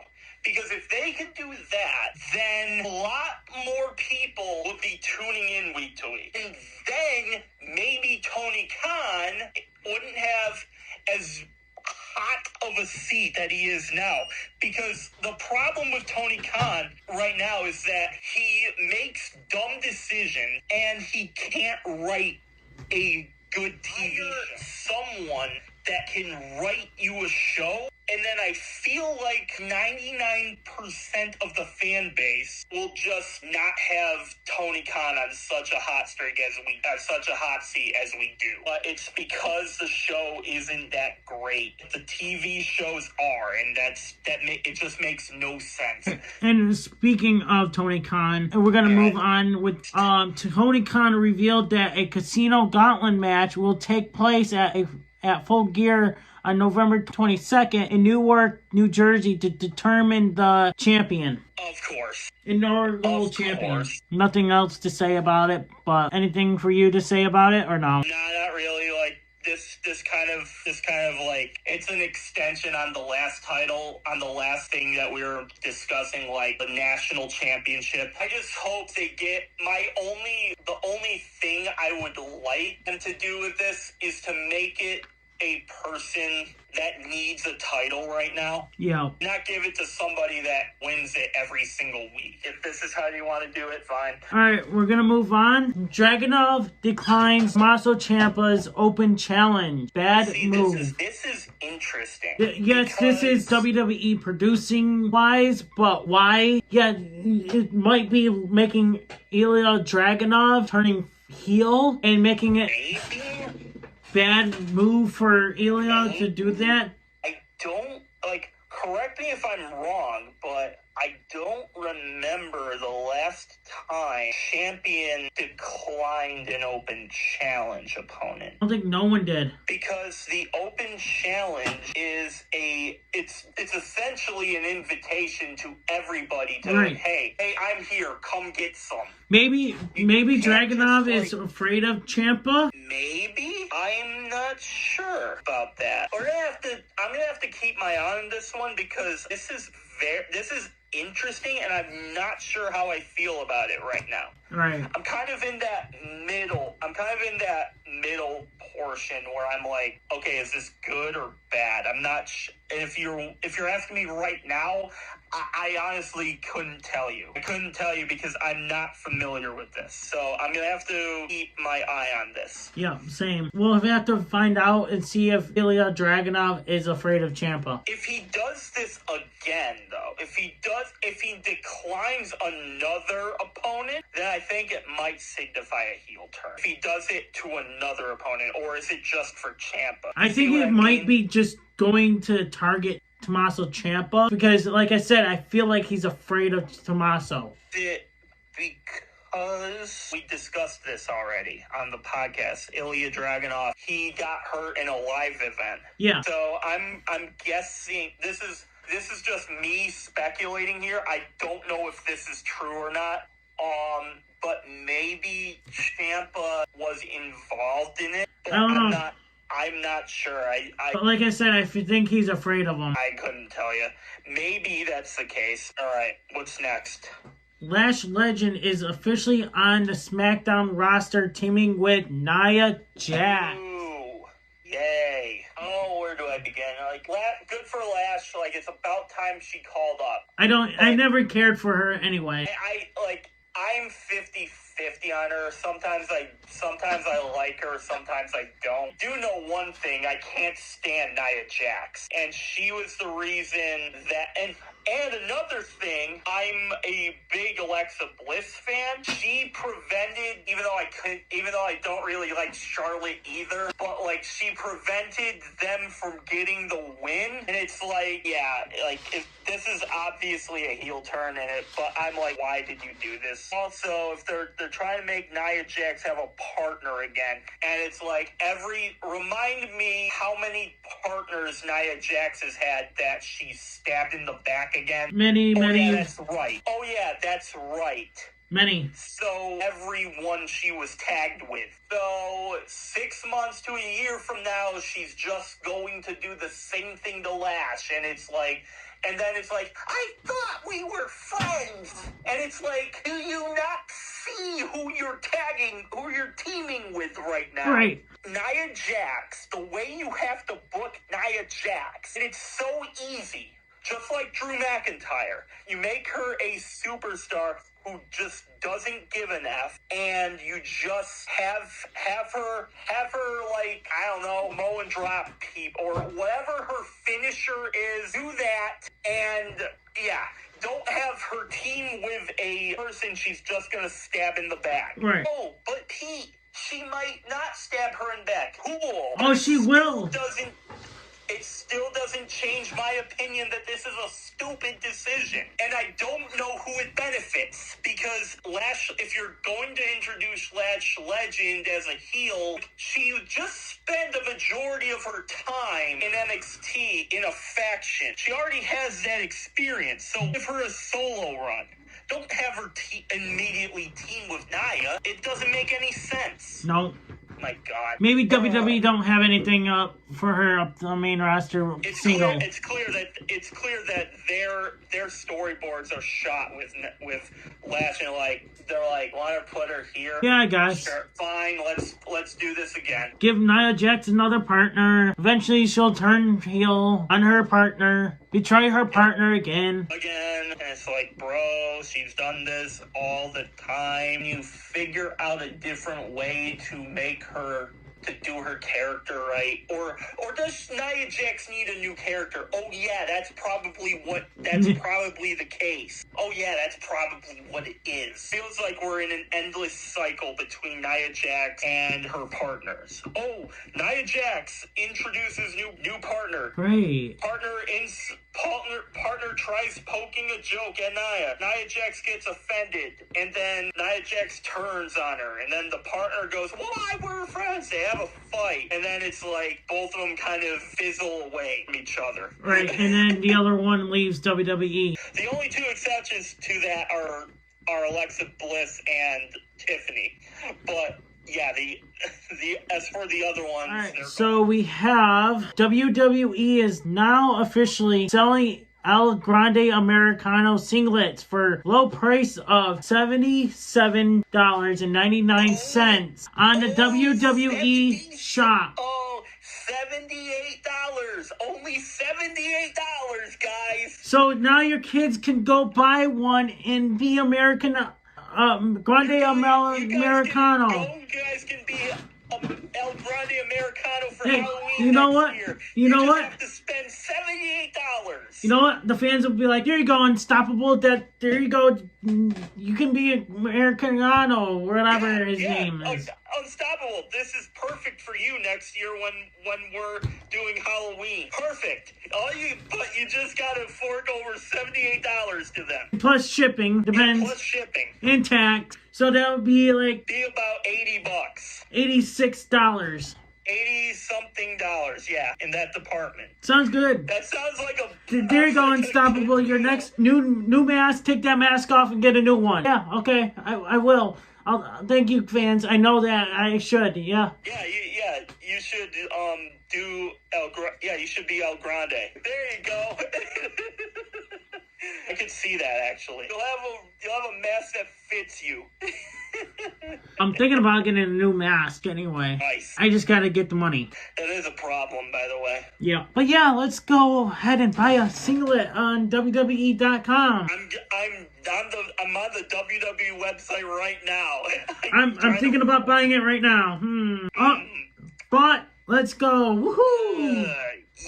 Because if they could do that, then a lot more people would be tuning in week to week. And then maybe Tony Khan wouldn't have as hot of a seat that he is now. Because the problem with Tony Khan right now is that he makes dumb decisions and he can't write a good TV show. Someone that can write you a show, and then I feel like 99% of the fan base will just not have Tony Khan on such a hot seat as we do. But it's because the show isn't that great. The TV shows are, and it just makes no sense.
And speaking of Tony Khan, we're gonna move on with Tony Khan revealed that a Casino Gauntlet match will take place at Full Gear on November 22nd in Newark, New Jersey to determine the champion.
Of course.
Inaugural champion. Nothing else to say about it, but anything for you to say about it or no?
Nah, not really. Like, this kind of like, it's an extension on the last title, on the last thing that we were discussing, like the national championship. I just hope they get the only thing I would like them to do with this is to make it a person that needs a title right now.
Yeah.
Not give it to somebody that wins it every single week. If this is how you want to do it, fine.
Alright, we're gonna move on. Dragunov declines Tommaso Ciampa's open challenge. Bad move.
This is interesting.
Yes, this is WWE producing wise, but why? Yeah, it might be making Ilya Dragunov turning heel and making it bad move for Ilya to do that.
I don't, correct me if I'm wrong, but I don't remember the last time champion declined an open challenge opponent.
I don't think no one did.
Because the open challenge is it's essentially an invitation to everybody to, hey, I'm here, come get some.
Maybe Dragunov is afraid of Ciampa?
Maybe? I'm not sure about that. I'm gonna have to keep my eye on this one because this is interesting, and I'm not sure how I feel about it right now.
Right.
I'm kind of in that middle middle portion where I'm like, okay, is this good or bad? I'm not if you're asking me right now, I honestly couldn't tell you. I couldn't tell you because I'm not familiar with this. So I'm going to have to keep my eye on this.
Yeah, same. We'll have to find out and see if Ilya Dragunov is afraid of Ciampa.
If he does this again, though, if he declines another opponent, then I think it might signify a heel turn. If he does it to another opponent, or is it just for Ciampa?
I think it might be just going to target Tommaso Ciampa because, like I said, I feel like he's afraid of Tommaso.
Because we discussed this already on the podcast. Ilya Dragunov, he got hurt in a live event.
Yeah.
So I'm guessing this is just me speculating here. I don't know if this is true or not. But maybe Ciampa was involved in it.
I don't know.
I'm not sure.
But like I said, I think he's afraid of him.
I couldn't tell you. Maybe that's the case. All right, what's next?
Lash Legend is officially on the SmackDown roster, teaming with Nia Jax.
Ooh, yay! Oh, where do I begin? Good for Lash. It's about time she called up.
I never cared for her anyway.
I'm 50-50 on her. Sometimes I like her, sometimes I don't. Do know one thing, I can't stand Nia Jax. And she was the reason that and another thing, I'm a big Alexa Bliss fan. She prevented, even though I don't really like Charlotte either, but she prevented them from getting the win. And it's if this is obviously a heel turn in it, but I'm like, why did you do this? Also, if they're trying to make Nia Jax have a partner again, and it's remind me how many partners Nia Jax has had that she stabbed in the back again.
Many.
Yeah, that's right. Oh yeah, that's right.
Many.
So everyone she was tagged with. So 6 months to a year from now, she's just going to do the same thing to Lash, and it's I thought we were friends. And it's do you not see who you're teaming with right now?
Right.
Nia Jax, the way you have to book Nia Jax, and it's so easy. Just like Drew McIntyre, you make her a superstar who just doesn't give an F, and you just have her mow and drop people, or whatever her finisher is, do that, and don't have her team with a person she's just gonna stab in the back.
Right.
Oh, but she might not stab her in the back. Cool.
Oh, she will.
It still doesn't change my opinion that this is a stupid decision. And I don't know who it benefits. Because if you're going to introduce Lash Legend as a heel, she just spent the majority of her time in NXT in a faction. She already has that experience. So give her a solo run. Don't have her immediately team with Nia. It doesn't make any sense.
No.
My God.
Maybe WWE don't have anything up for her up the main roster single.
It's clear that their storyboards are shot with Lash, and they're like, want to put her here?
Yeah, I guess.
Sure, fine, let's do this again.
Give Nia Jax another partner. Eventually she'll turn heel on her partner. Betray her partner again.
And it's like, bro, she's done this all the time. You figure out a different way to make her, to do her character right, or does Nia Jax need a new character? Oh yeah, that's probably the case. Oh yeah, that's probably what it is. Feels like we're in an endless cycle between Nia Jax and her partners. Oh, Nia Jax introduces new partner.
Great.
Partner tries poking a joke at Nia. Nia Jax gets offended, and then Nia Jax turns on her, and then the partner goes, "Why, we're friends." They have a fight, and then it's like both of them kind of fizzle away from each other.
Right, and then the other one leaves WWE.
The only two exceptions to that are Alexa Bliss and Tiffany, but yeah, the as for the other ones,
all right, so we have WWE is now officially selling El Grande Americano singlets for low price of $77.99 on the WWE shop.
Oh, $78. Only $78, guys.
So now your kids can go buy one in the American Grande Americano.
You guys can be El Grande Americano for Halloween.
You know what?
Year.
You know what?
Have to spend $78.
You know what? The fans will be like, "There you go, Unstoppable. There you go. You can be Americano, whatever his name is."
Unstoppable. This is perfect for you next year when we're doing Halloween. Perfect. But you just gotta fork over $78 to them.
Plus shipping, depends.
Plus shipping.
And tax. So that would be like
about $80.
$86.
80-something dollars, yeah, in that department.
Sounds good.
That sounds like a...
There you go, Unstoppable. Your next new mask, take that mask off and get a new one. Yeah, okay, I will. Thank you, fans. I know that I should, yeah.
You should, you should be El Grande. There you go. I could see that, actually. You'll have a mask that fits you.
I'm thinking about getting a new mask anyway.
Nice.
I just gotta get the money.
That is a problem, by the way.
Yeah. But yeah, let's go ahead and buy a singlet on WWE.com.
I'm on the WWE website right now.
I'm thinking about buying it right now. But let's go. Woohoo!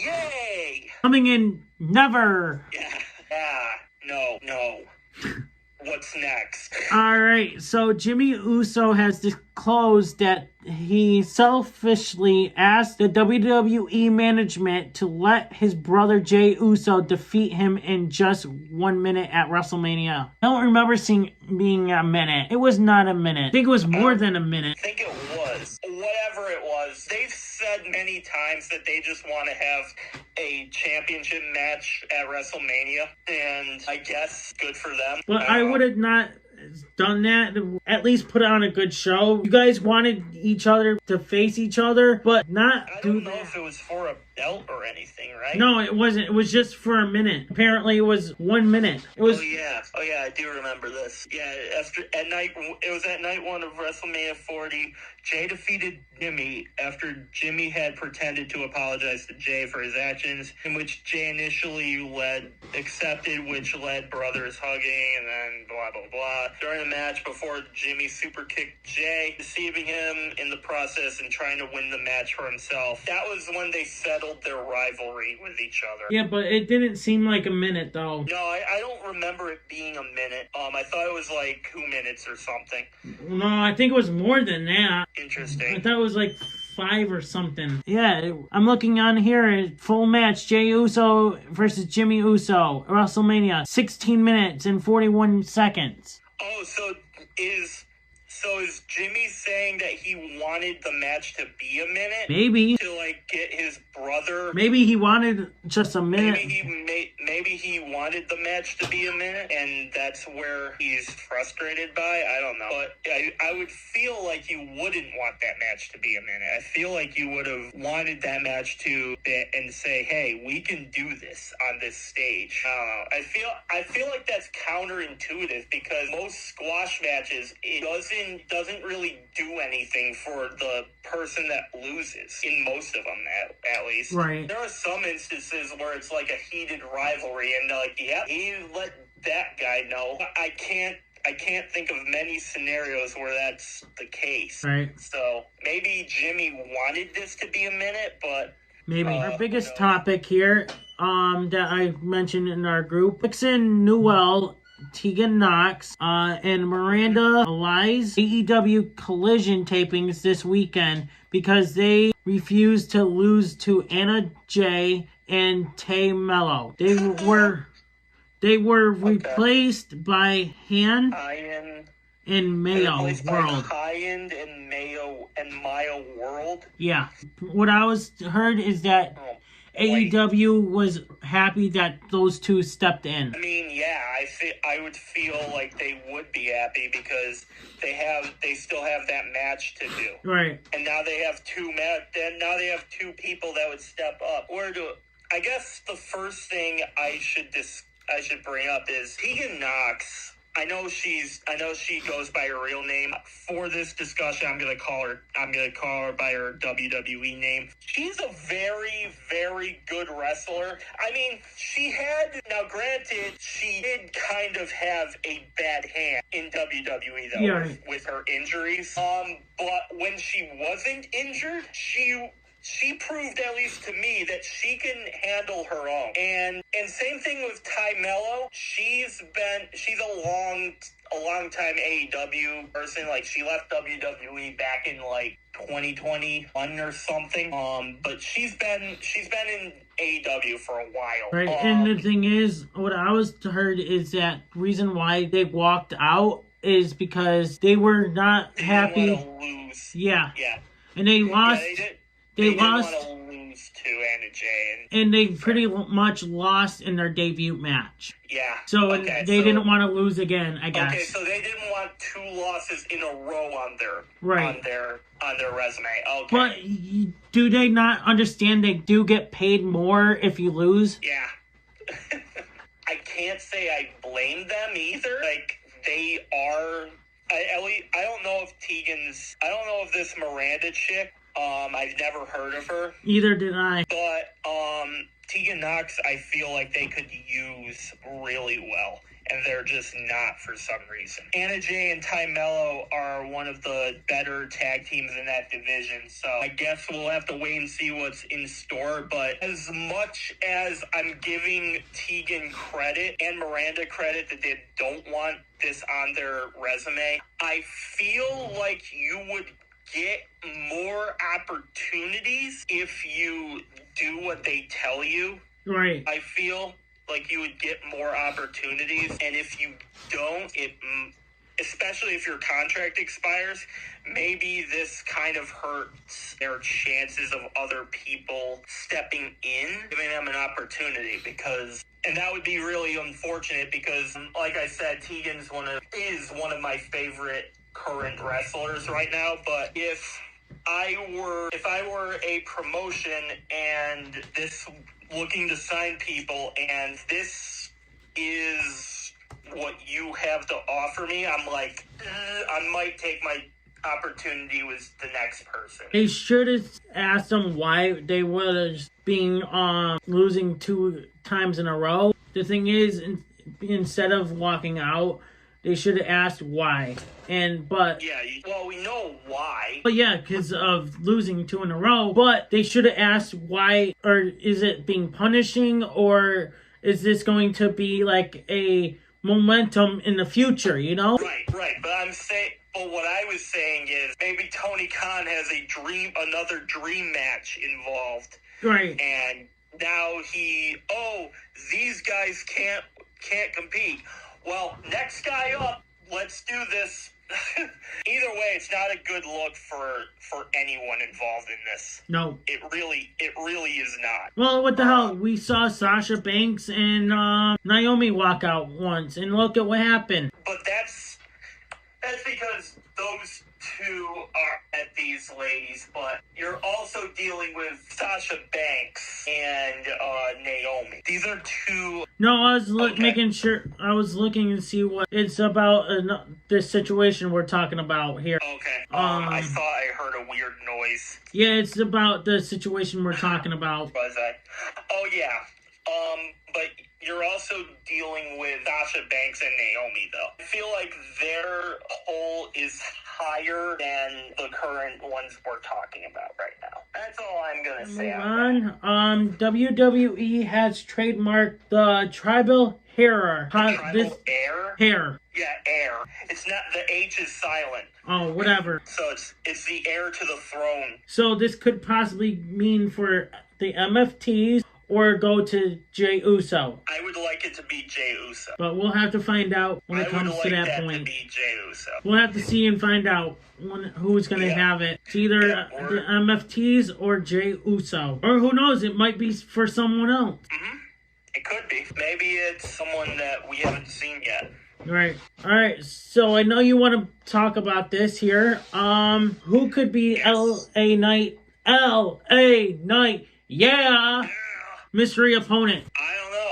Yay!
Coming in never.
Yeah. No. What's next?
Alright, so Jimmy Uso has disclosed that he selfishly asked the WWE management to let his brother Jey Uso defeat him in just 1 minute at WrestleMania. I don't remember being a minute. It was not a minute. I think it was more than a minute.
I think it was. Whatever it was. They've said many times that they just want to have a championship match at WrestleMania, and I guess good for them.
But I would have not done that. At least put on a good show. You guys wanted each other to face each other, but not do that.
I don't know if it was for a belt or anything, right?
No, it wasn't. It was just for a minute. Apparently, it was 1 minute. It was.
Oh yeah, I do remember this. Yeah, it was at night one of WrestleMania 40. Jey defeated Jimmy after Jimmy had pretended to apologize to Jey for his actions, in which Jey initially accepted, which led brothers hugging, and then blah blah blah. During the match, before Jimmy super kicked Jey, deceiving him in the process and trying to win the match for himself. That was when they settled their rivalry with each other.
Yeah, but it didn't seem like a minute though.
No, I don't remember it being a minute. I thought it was like 2 minutes or something.
No, I think it was more than that.
Interesting.
I thought it was like 5 or something. Yeah, I'm looking on here. Full match. Jey Uso versus Jimmy Uso. WrestleMania. 16 minutes and 41 seconds.
Oh, so is So is Jimmy saying that he wanted the match to be a minute?
Maybe.
To, like, get his brother...
Maybe he wanted just a minute.
Maybe he wanted the match to be a minute, and that's where he's frustrated by. I don't know. But I would feel like you wouldn't want that match to be a minute. I feel like you would have wanted that match to and say, hey, we can do this on this stage. I feel like that's counterintuitive because most squash matches, it doesn't really do anything for the person that loses, in most of them at least.
Right.
There are some instances where it's like a heated rivalry and like, yeah, he let that guy know. I can't think of many scenarios where that's the case.
Right.
So maybe Jimmy wanted this to be a minute, but
maybe. Our biggest topic here that I mentioned in our group, Nixon, Newell, Tegan Knox, and Miranda, Alize, AEW Collision tapings this weekend because they refused to lose to Anna Jey and Tay Mello. They were replaced by Hand and Mayo World.
High-End and Mayo and Mayo World?
Yeah. What I heard is that AEW was happy that those two stepped in.
I mean, yeah, I would feel like they would be happy because they still have that match to do.
Right.
And now they have two people that would step up. I guess the first thing I should bring up is Tegan Knox. I know she goes by her real name. For this discussion, I'm gonna call her by her WWE name. She's a very, very good wrestler. I mean, granted, she did kind of have a bad hand in WWE though, with her injuries. But when she wasn't injured, she proved, at least to me, that she can handle her own. And same thing with Ty Mello. She's a long time AEW person. Like, she left WWE back in like 2021 or something. But she's been in AEW for a while.
Right. And the thing is, what I heard is that reason why they walked out is because they were not happy.
Didn't want to lose.
Yeah.
Yeah.
And they lost.
Yeah,
They
lost.
didn't
want to lose to Anna Jey.
And they pretty much lost in their debut match.
Yeah.
So they didn't want to lose again, I guess.
Okay, so they didn't want two losses in a row on their resume. Okay.
But do they not understand they do get paid more if you lose?
Yeah. I can't say I blame them either. Like, they are... I don't know if this Miranda chick, I've never heard of her.
Either did I.
But Tegan Knox, I feel like they could use really well, and they're just not for some reason. Anna Jey and Ty Mello are one of the better tag teams in that division, so I guess we'll have to wait and see what's in store. But as much as I'm giving Tegan credit and Miranda credit that they don't want this on their resume, I feel like you would get more opportunities if you do what they tell you.
Right.
I feel like you would get more opportunities, and if you don't, especially if your contract expires, maybe this kind of hurts their chances of other people stepping in, giving them an opportunity, and that would be really unfortunate because, like I said, Tegan's is one of my favorite current wrestlers right now. But if I were a promotion and this looking to sign people and this is what you have to offer me, I'm like, I might take my opportunity with the next person.
They should have asked them why they were being losing 2 times in a row. The thing is, instead of walking out, they should have asked why.
Well, we know why.
But yeah, because of losing 2 in a row. But they should have asked why, or is it being punishing, or is this going to be like a momentum in the future, you know?
Right. But what I was saying is maybe Tony Khan has another dream match involved.
Right.
And now these guys can't compete. Well, next guy up, let's do this. Either say it's not a good look for anyone involved in this.
No.
It really is not.
Well, what the hell? We saw Sasha Banks and Naomi walk out once, and look at what happened.
But that's because those two are at these ladies, but you're also dealing with Sasha Banks and Naomi. These are two...
No, I was making sure. I was looking to see what it's about. This situation we're talking about here.
Okay. I thought I heard a weird noise.
Yeah, it's about the situation we're talking about.
Was I? Oh yeah. But you're also dealing with Sasha Banks and Naomi, though. I feel like their poll is higher than the current ones we're talking about right now. That's all I'm gonna say on that.
WWE has trademarked the tribal hair.
Tribal hair?
Hair.
Yeah, air. It's not, the H is silent.
Oh, whatever.
So it's the heir to the throne.
So this could possibly mean for the MFTs or go to Jey Uso.
I would like it to be Jey Uso.
But we'll have to find out when it comes to that point.
To be Jey Uso.
We'll have to see and find out who's going to have it. It's either the MFTs or Jey Uso. Or who knows, it might be for someone else.
Mm-hmm. It could be. Maybe it's someone that we haven't seen yet.
Right. All right. So I know you want to talk about this here. Who could be LA Knight? LA Knight. Yeah. Mystery opponent.
I don't know.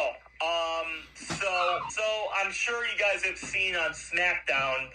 So I'm sure you guys have seen on SmackDown,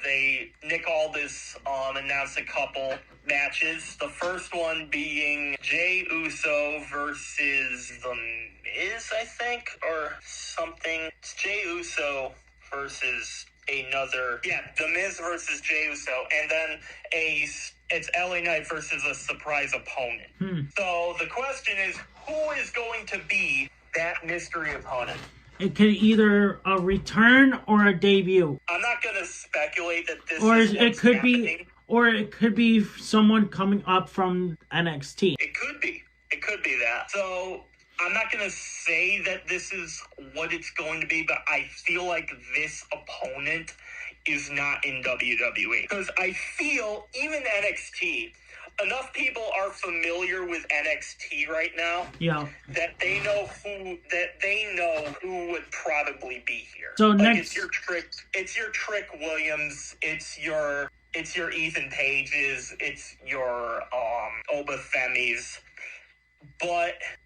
Nick Aldis announced a couple matches. The first one being Jey Uso versus The Miz, I think, or something. It's Jey Uso versus another. Yeah, The Miz versus Jey Uso, and then it's LA Knight versus a surprise opponent. So the question is, who is going to be that mystery opponent?
It could either a return or a debut.
I'm not going to speculate that this
or
is
it could happening. Or it could be someone coming up from NXT.
It could be. It could be that. So I'm not going to say that this is what it's going to be, but I feel like this opponent is not in WWE. Because I feel even NXT, enough people are familiar with NXT right now.
Yeah.
That they know who would probably be here.
So
like
next,
it's your Trick Williams, it's your Ethan Pages, it's your Oba Femis,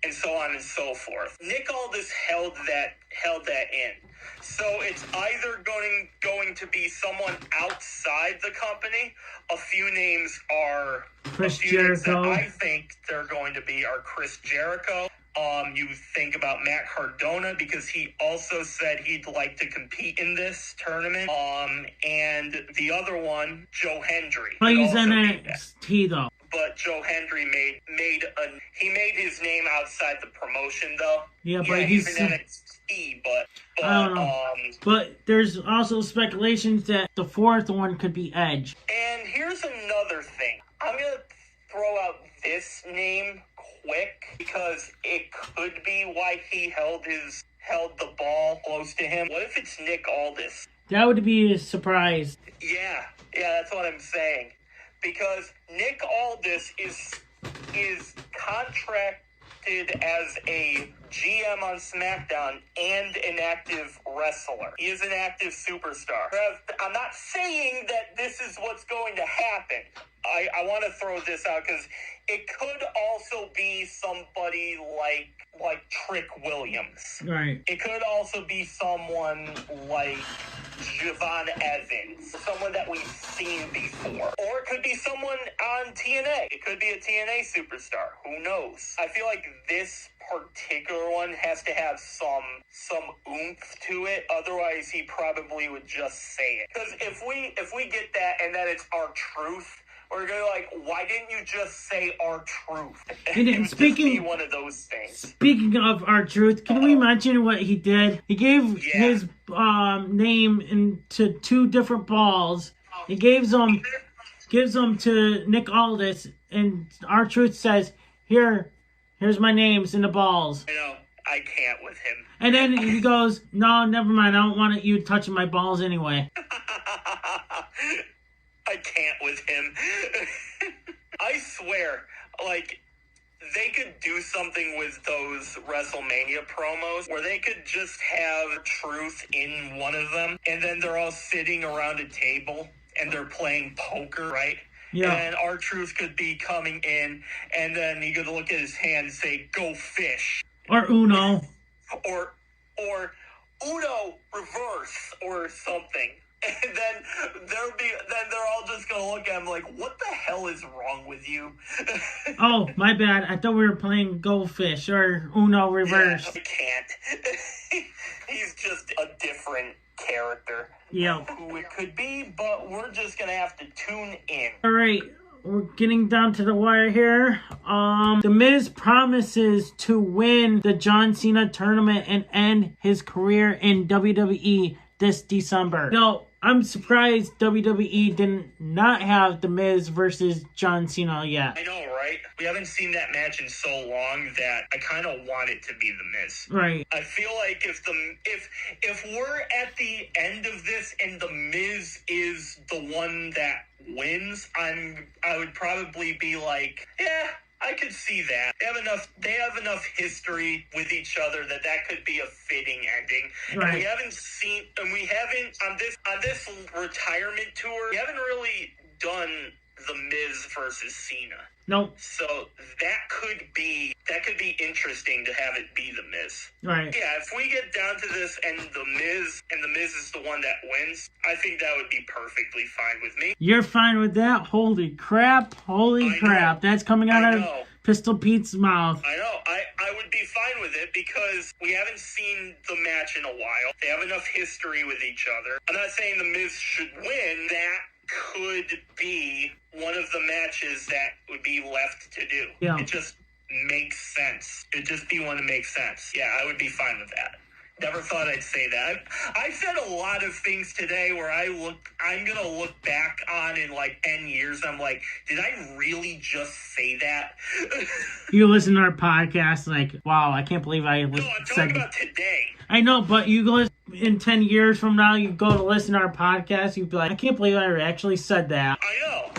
and so on and so forth. Nick Aldis held that in. So it's either going to be someone outside the company. A few names are
Chris Jericho.
That I think they're going to be are Chris Jericho. You think about Matt Cardona because he also said he'd like to compete in this tournament. And the other one, Joe Hendry.
Oh, he's in NXT though.
But Joe Hendry made his name outside the promotion though.
Yeah, but he's
in NXT, but
I don't know. But there's also speculations that the fourth one could be Edge.
And here's another thing. I'm gonna throw out this name quick because it could be why he held the ball close to him. What if it's Nick Aldis?
That would be a surprise.
Yeah, that's what I'm saying. Because Nick Aldis is contracted as a GM on SmackDown and an active wrestler. He is an active superstar. I'm not saying that this is what's going to happen. I want to throw this out because it could also be somebody like Trick Williams.
Right.
It could also be someone like Javon Evans, someone that we've seen before. Or it could be someone on TNA. It could be a TNA superstar. Who knows? I feel like this particular one has to have some oomph to it. Otherwise, he probably would just say it. Because if we get that and then it's our truth, we're going to like, why didn't you just say our truth?
And speaking
one of those things.
Speaking of our truth, can we mention what he did? He gave his name into two different balls. He gives them to Nick Aldis, and our truth says, here's my names in the balls.
I know, I can't with him.
And then he goes, no, never mind, I don't want you touching my balls anyway.
I can't can't with him. I swear, like, they could do something with those WrestleMania promos where they could just have truth in one of them, and then they're all sitting around a table and they're playing poker, right?
Yeah.
And R-Truth could be coming in, and then he could look at his hand and say, "Go fish."
Or Uno.
or Uno reverse or something. And then they're all just gonna look at him like, "What the hell is wrong with you?"
Oh, my bad. I thought we were playing Goldfish or Uno reverse.
Yeah, I can't. He's just a different character.
Yeah.
Who it could be, but we're just gonna have to tune in.
All right. We're getting down to the wire here. The Miz promises to win the John Cena tournament and end his career in WWE this December. No, I'm surprised WWE did not have The Miz versus John Cena yet.
I know, right? We haven't seen that match in so long that I kind of want it to be The Miz.
Right.
I feel like if we're at the end of this and The Miz is the one that wins, I would probably be like, yeah, I could see that. They have enough history with each other that could be a fitting ending.
Right.
And we haven't on this retirement tour, we haven't really done The Miz versus Cena.
Nope.
So that could be interesting to have it be The Miz.
Right.
Yeah, if we get down to this and The Miz is the one that wins, I think that would be perfectly fine with me.
You're fine with that? Holy crap. Holy crap. That's coming out of Pistol Pete's mouth.
I know. I would be fine with it because we haven't seen the match in a while. They have enough history with each other. I'm not saying The Miz should win. That could be one of the matches that would be left to do.
Yeah.
It just makes sense. It'd just be one that makes sense. Yeah, I would be fine with that. Never thought I'd say that. I said a lot of things today where I'm going to look back on in like 10 years. I'm like, did I really just say that?
You listen to our podcast like, wow, I can't believe I
No, I'm talking about today.
I know, but you go in 10 years from now, you go to listen to our podcast, you'd be like, I can't believe I actually said that.
I know,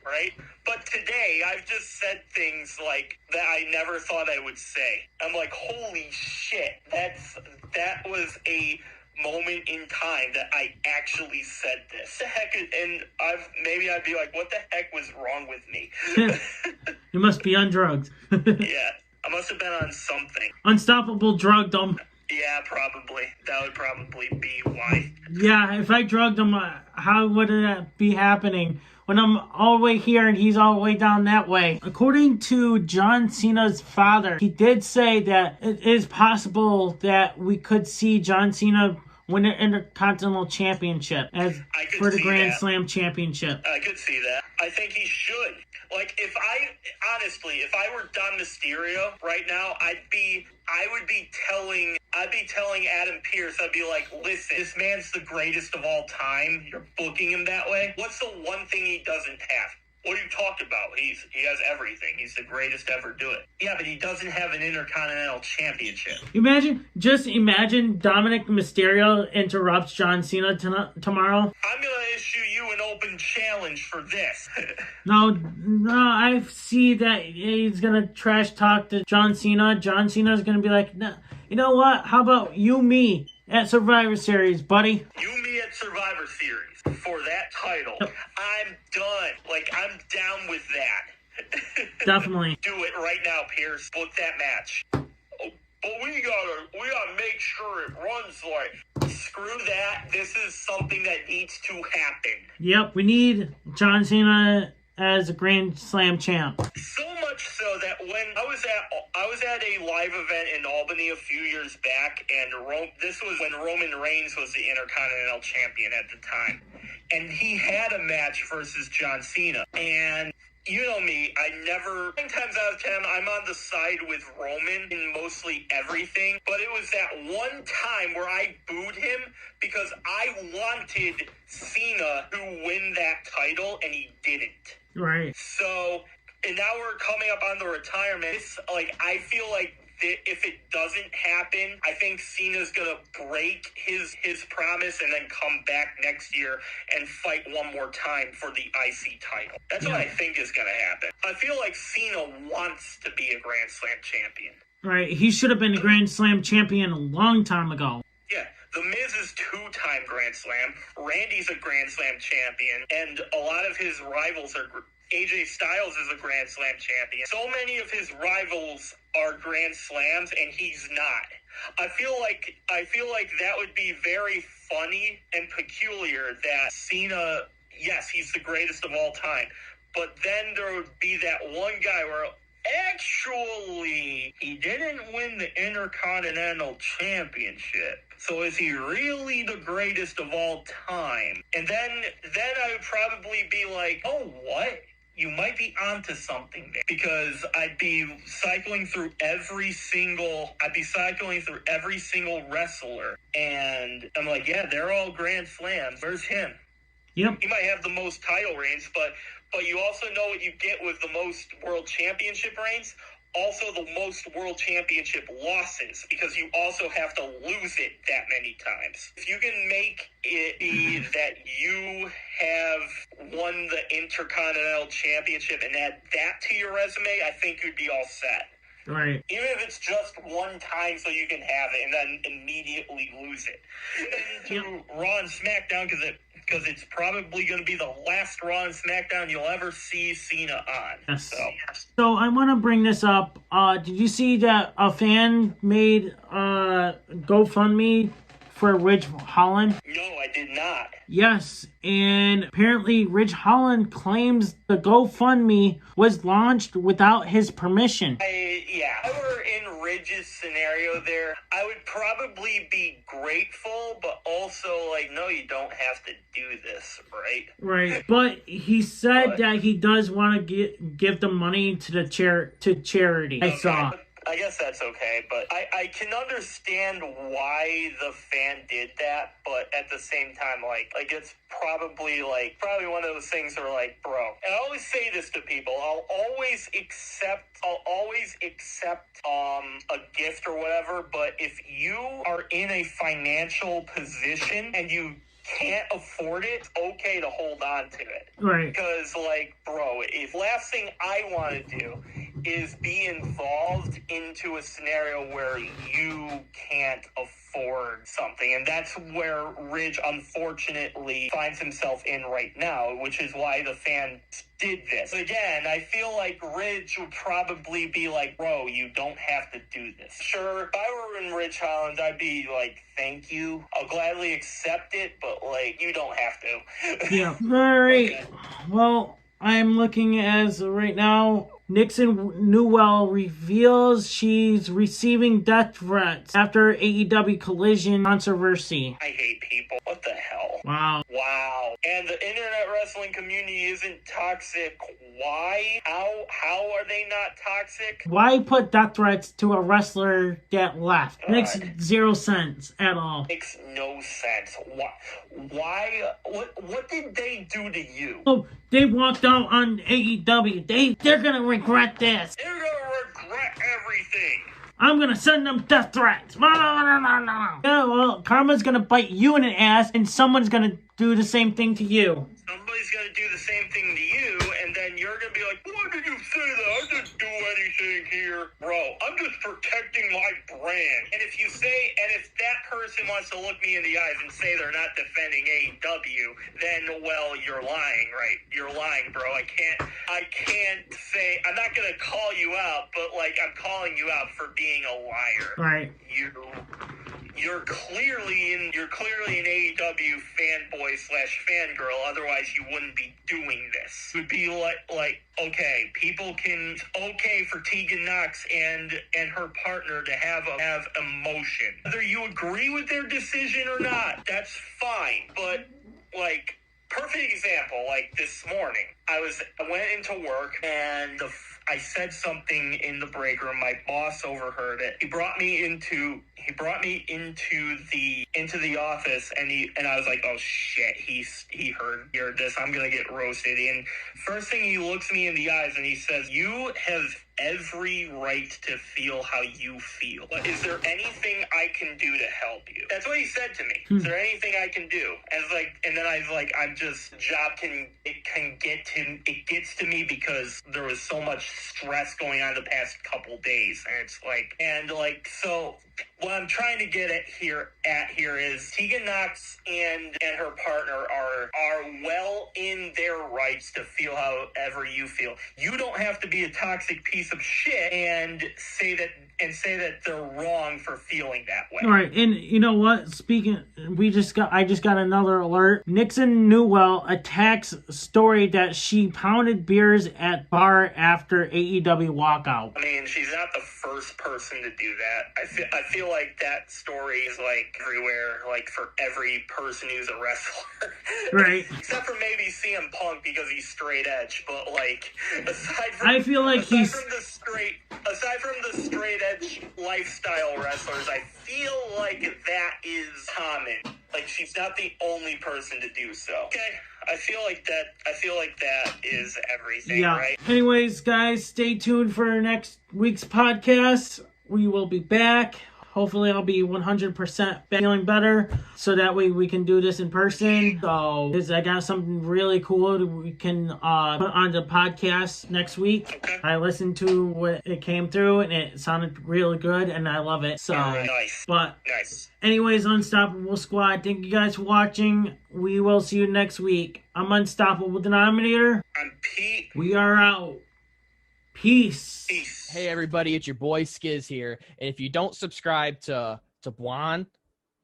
right? But today, I've just said things like that I never thought I would say. I'm like, holy shit, that was a moment in time that I actually said this. The heck, and maybe I'd be like, what the heck was wrong with me?
You must be on drugs.
Yeah, I must have been on something.
Unstoppable drugdom.
Yeah, probably. That would probably be why.
Yeah, if I drugged him, how would that be happening? When I'm all the way here and he's all the way down that way. According to John Cena's father, he did say that it is possible that we could see John Cena win an Intercontinental Championship for the Grand Slam Championship.
I could see that. I think he should. Like, if I were Dom Mysterio right now, I'd be telling Adam Pearce, I'd be like, listen, this man's the greatest of all time. You're booking him that way. What's the one thing he doesn't have? What are you talking about? He has everything. He's the greatest to ever do it. Yeah, but he doesn't have an Intercontinental Championship.
Imagine Dominic Mysterio interrupts John Cena tomorrow.
I'm going to issue you an open challenge for this.
No, I see that he's going to trash talk to John Cena. John Cena's going to be like, no, you know what? How about you, me at Survivor Series, buddy?
You, me at Survivor Series for that title. I'm done. Like, I'm down with that.
Definitely.
Do it right now, Pierce. Book that match. Oh, but we gotta make sure it runs like. Screw that. This is something that needs to happen.
Yep, we need John Cena as a Grand Slam champ.
So much so that when I was at a live event in Albany a few years back, and this was when Roman Reigns was the Intercontinental Champion at the time, and he had a match versus John Cena, and you know me, 9 times out of 10, I'm on the side with Roman in mostly everything, but it was that one time where I booed him because I wanted Cena to win that title, and he didn't.
Right.
So, and now we're coming up on the retirement. I feel like if it doesn't happen, I think Cena's gonna break his promise and then come back next year and fight one more time for the IC title. That's what I think is gonna happen. I feel like Cena wants to be a Grand Slam champion.
Right, he should have been a Grand Slam champion a long time ago.
Yeah, The Miz is two-time Grand Slam. Randy's a Grand Slam champion, and a lot of his rivals are. AJ Styles is a Grand Slam champion. So many of his rivals are Grand Slams, and he's not. I feel like that would be very funny and peculiar that Cena, yes, he's the greatest of all time, but then there would be that one guy where actually he didn't win the Intercontinental Championship. So is he really the greatest of all time? And then I would probably be like, oh, what? You might be onto something there, because I'd be cycling through every single wrestler, and I'm like, yeah, they're all Grand Slams. Where's him?
Yep.
He might have the most title reigns, but you also know what you get with the most world championship reigns. Also the most world championship losses, because you also have to lose it that many times. If you can make it be that you have won the Intercontinental Championship and add that to your resume, I think you'd be all set.
Right.
Even if it's just one time so you can have it and then immediately lose it. And to Raw and SmackDown, because it's probably going to be the last Raw and SmackDown you'll ever see Cena on.
Yes. So I want to bring this up. Did you see that a fan made GoFundMe for Ridge Holland?
No, I did not.
Yes, and apparently Ridge Holland claims the GoFundMe was launched without his permission.
If I were in Ridge's scenario there, I would probably be grateful, but also like, no, you don't have to do this, right?
Right, but he said that he does want to give the money to the charity. I saw.
I guess that's okay, but I can understand why the fan did that, but at the same time, like it's probably one of those things where like, bro, and I always say this to people, I'll always accept a gift or whatever, but if you are in a financial position and you can't afford it, it's okay to hold on to it.
Right.
Because, like, bro, if last thing I want to do is be involved into a scenario where you can't afford something. And that's where Ridge, unfortunately, finds himself in right now, which is why the fans did this. Again, I feel like Ridge would probably be like, bro, you don't have to do this. Sure, if I were in Ridge Holland, I'd be like, thank you. I'll gladly accept it, but, like, you don't have to.
Yeah. All right. Okay. Well, I'm looking as right now. Nixon Newell reveals she's receiving death threats after AEW Collision controversy.
I hate people. What the hell?
Wow.
And the internet wrestling community isn't toxic. Why? How are they not toxic?
Why put death threats to a wrestler that left? Makes zero sense at all.
Makes no sense. Why? What did they do to you?
Oh, they walked out on AEW. They're gonna regret this.
They're gonna regret everything.
I'm gonna send them death threats. Yeah, well, karma's gonna bite you in the ass, and someone's gonna do the same thing to you.
Somebody's gonna do the same thing to you, and then you're gonna be like, why did you say that? I didn't do anything here. Bro, I'm just protecting my brand. And if that person wants to look me in the eyes and say they're not defending AEW, then, well, you're lying, right? You're lying, bro. I can't say, I'm not gonna call you out, but, like, I'm calling you out for being a liar.
Right.
You're clearly an AEW fanboy / fangirl. Otherwise, you wouldn't be doing this. It would be like okay, it's okay for Tegan Knox and her partner to have emotion. Whether you agree with their decision or not, that's fine. But like, perfect example. Like this morning, I went into work and I said something in the break room. My boss overheard it. He brought me into the office, and I was like, oh shit, he heard this. I'm gonna get roasted. And first thing, he looks me in the eyes and he says, "You have every right to feel how you feel. But is there anything I can do to help you?" That's what he said to me. Is there anything I can do? And then I was like, it gets to me because there was so much stress going on the past couple days, and it's like, so what I'm trying to get at here is Tegan Knox and her partner are well in their rights to feel however you feel. You don't have to be a toxic piece of shit and say that they're wrong for feeling that way.
All right, and you know what? I just got another alert. Nixon Newell attacks story that she pounded beers at bar after AEW walkout.
I mean, she's not the first person to do that. I feel like that story is like everywhere, like for every person who's a wrestler.
Right.
Except for maybe CM Punk because he's straight edge, but like aside from the straight edge lifestyle wrestlers, I feel like that is common. Like, she's not the only person to do so. Okay, I feel like that is everything, right?
Anyways, guys, stay tuned for next week's podcast. We will be back. Hopefully I'll be 100% feeling better so that way we can do this in person. So, because I got something really cool that we can put on the podcast next week.
Okay.
I listened to what it came through and it sounded really good and I love it. So,
nice.
But
nice.
Anyways, Unstoppable Squad, thank you guys for watching. We will see you next week. I'm Unstoppable Denominator.
I'm Pete.
We are out. Peace.
Hey everybody, it's your boy Skiz here. And if you don't subscribe to Blonde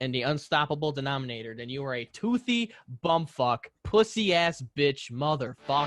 and the Unstoppable Denominator, then you are a toothy bumfuck, pussy ass bitch motherfucker.